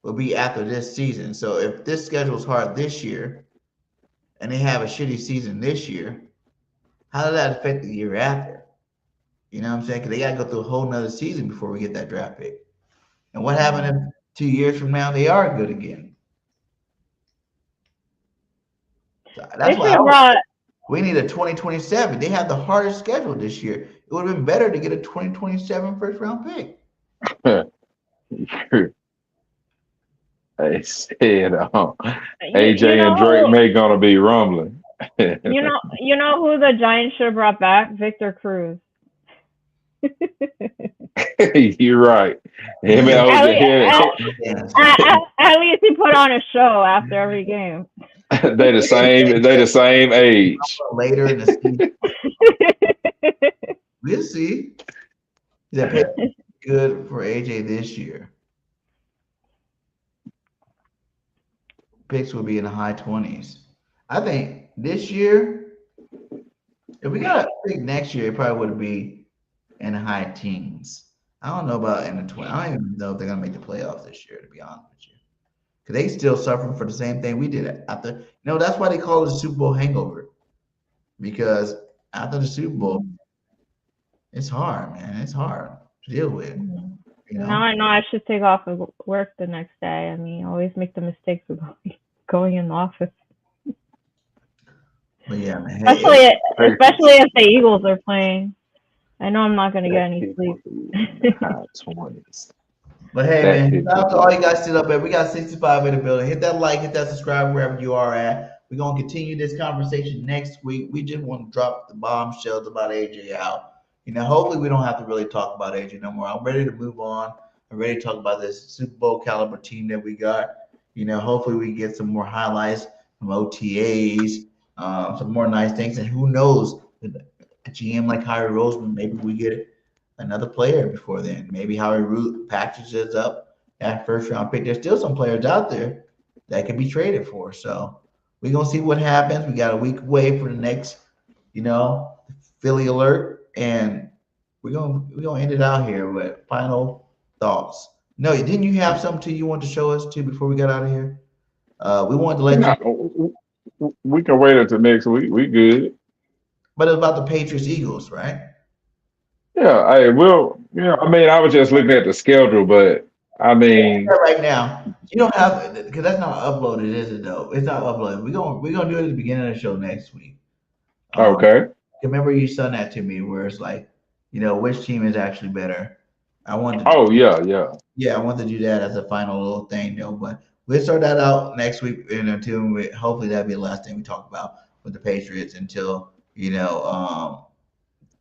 will be after this season. So if this schedule is hard this year, and they have a shitty season this year, how does that affect the year after? You know what I'm saying? Because they got to go through a whole nother season before we get that draft pick. And what happened if 2 years from now they are good again? So that's why we need a 2027. They have the hardest schedule this year. It would have been better to get a 2027 first round pick. They said AJ and Drake may gonna be rumbling. You know who the Giants should have brought back? Victor Cruz. You're right. At least he put on a show after every game. They the same age. Later in the season. We'll see. That pick good for AJ this year. Picks will be in the high 20s. I think this year, if we got a pick next year, it probably would be in the high teens. I don't know about in the 20s. I don't even know if they're gonna make the playoffs this year, to be honest with you. Because they still suffering for the same thing we did after. That's why they call it the Super Bowl hangover. Because after the Super Bowl, it's hard, man. It's hard to deal with. You know? Now I know I should take off of work the next day. I mean, always make the mistakes of going in the office. But yeah, man. Especially if the Eagles are playing. I know I'm not going to get any sleep. But hey, That man, picture. shout out to all you guys still up there. We got 65 in the building. Hit that like, hit that subscribe wherever you are at. We're gonna continue this conversation next week. We just want to drop the bombshells about AJ out. Hopefully we don't have to really talk about AJ no more. I'm ready to move on. I'm ready to talk about this Super Bowl caliber team that we got. Hopefully we get some more highlights from OTAs, some more nice things, and who knows, with a GM like Howie Roseman, maybe we get another player before then. Maybe Howie Root packages up that first round pick. There's still some players out there that can be traded for. So we're gonna see what happens. We got a week away for the next, Philly alert, and we're gonna end it out here with final thoughts. No, didn't you have something you want to show us too before we got out of here? We wanted to let you, No, we can wait until next week. We good. but it's about the Patriots Eagles, right? Yeah, I will. I mean, I was just looking at the schedule, but I mean, Right now, you don't have because that's not uploaded, is it? Though it's not uploaded. We're gonna do it at the beginning of the show next week. okay. Remember you sent that to me where it's like, which team is actually better. I wanted to, Oh yeah, yeah. yeah, I want to do that as a final little thing, though. But we'll start that out next week, and hopefully that'll be the last thing we talk about with the Patriots until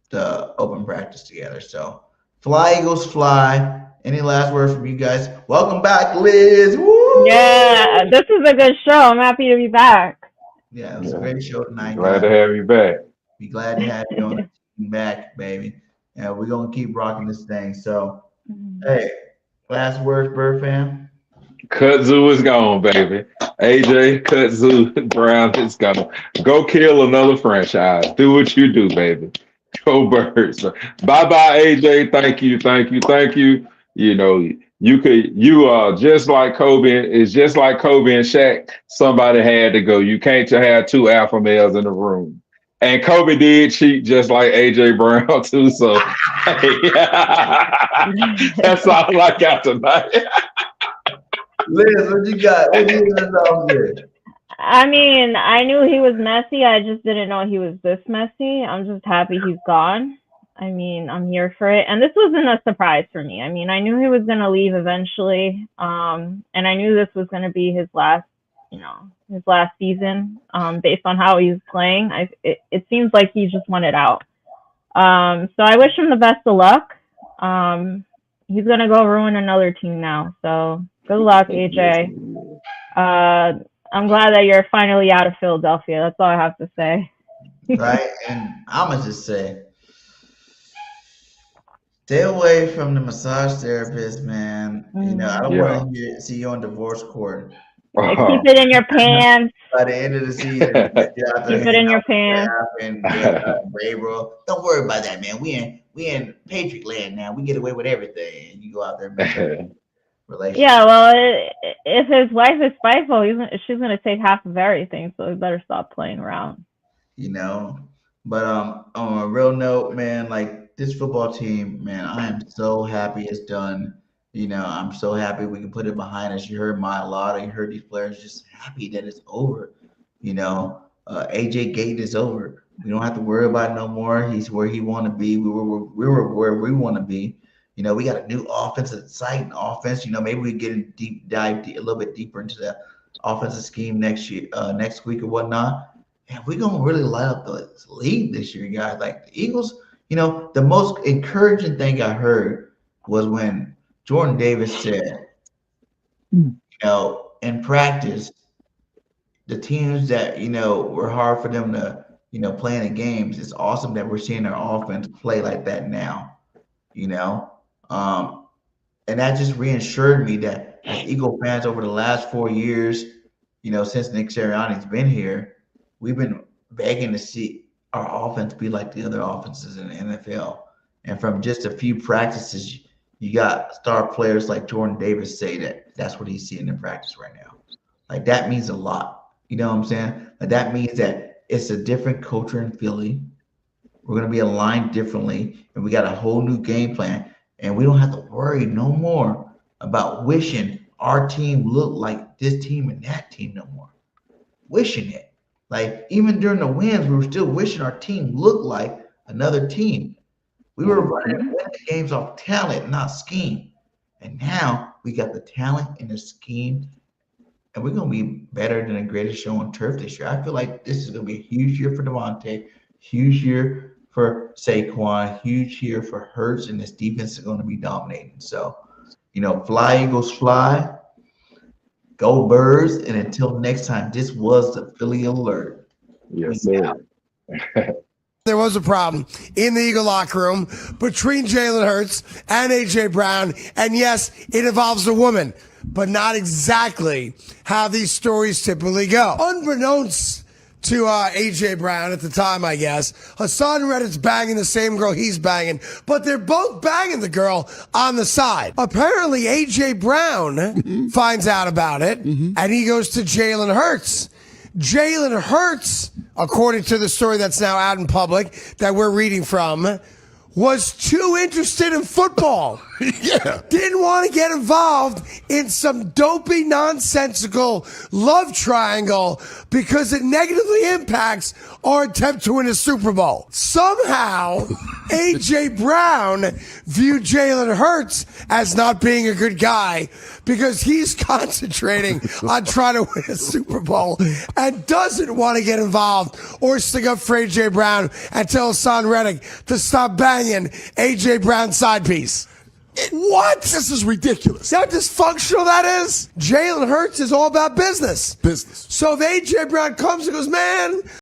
the open practice together. So, fly Eagles, fly. Any last words from you guys? Welcome back, Liz. Woo! Yeah, this is a good show. I'm happy to be back. Yeah, it was a great show tonight, Glad guys. to have you back. Be glad to have you on the team back, baby. Yeah, we're gonna keep rocking this thing. So, hey, last words, Bird fam. Kudzu is gone, baby. AJ Kudzu Brown is gone. Go kill another franchise. Do what you do, baby. Go Birds. Bye bye, AJ. Thank you, thank you, thank you. You are just like Kobe. It's just like Kobe and Shaq. Somebody had to go. You can't have two alpha males in the room. And Kobe did cheat just like AJ Brown too. So hey, that's all I got tonight. Liz, what you got? What you got here? I mean, I knew he was messy. I just didn't know he was this messy. I'm just happy he's gone. I mean, I'm here for it. And this wasn't a surprise for me. I mean, I knew he was going to leave eventually. And I knew this was going to be his last season, based on how he's playing. It seems like he just wanted out. So I wish him the best of luck. He's going to go ruin another team now. So good luck, AJ. I'm glad that you're finally out of Philadelphia. That's all I have to say. Right? And I'm going to just say, stay away from the massage therapist, man. I don't want to see you on divorce court. Keep it in your pants. By the end of the season, keep it in your pants. Don't worry about that, man. We in Patriot land now. We get away with everything. And you go out there and make a relationship. Yeah, well, if his wife is spiteful, she's gonna take half of everything. So he better stop playing around. But on a real note, man, like this football team, man, I am so happy it's done. I'm so happy we can put it behind us. You heard my lot. You heard these players just happy that it's over. AJ Gate is over. We don't have to worry about it no more. He's where he want to be. We were where we want to be. We got a new offense, an exciting offense. Maybe we get in dive a little bit deeper into the offensive scheme next week or whatnot. And we're gonna really light up the league this year, guys. Like the Eagles, the most encouraging thing I heard was when Jordan Davis said, in practice, the teams that, were hard for them to, play in the games, it's awesome that we're seeing our offense play like that now, and that just reassured me that as Eagle fans over the last 4 years, since Nick Sirianni's been here, we've been begging to see our offense be like the other offenses in the NFL. And from just a few practices, you got star players like Jordan Davis say that's what he's seeing in practice right now. Like that means a lot. You know what I'm saying? Like that means that it's a different culture in Philly. We're going to be aligned differently, and we got a whole new game plan. And we don't have to worry no more about wishing our team looked like this team and that team no more. Wishing it. Like even during the wins, we were still wishing our team looked like another team. We were running the games off talent, not scheme. And now we got the talent and the scheme, and we're going to be better than the greatest show on turf this year. I feel like this is going to be a huge year for Devontae, huge year for Saquon, huge year for Hurts, and this defense is going to be dominating. So, fly, Eagles, fly. Go Birds. And until next time, this was the Philly Alert. Yes, sir. There was a problem in the Eagle locker room between Jalen Hurts and A.J. Brown. And yes, it involves a woman, but not exactly how these stories typically go. Unbeknownst to A.J. Brown at the time, I guess, Hassan Reddick's banging the same girl he's banging, but they're both banging the girl on the side. Apparently, A.J. Brown finds out about it, and he goes to Jalen Hurts. Jalen Hurts, according to the story that's now out in public that we're reading from, was too interested in football. Yeah. Didn't want to get involved in some dopey, nonsensical love triangle because it negatively impacts our attempt to win a Super Bowl. Somehow, A.J. Brown viewed Jalen Hurts as not being a good guy because he's concentrating on trying to win a Super Bowl and doesn't want to get involved or stick up for A.J. Brown and tell Hassan Reddick to stop banging A.J. Brown's side piece. What? This is ridiculous. See how dysfunctional that is? Jalen Hurts is all about business. Business. So if A.J. Brown comes and goes, man,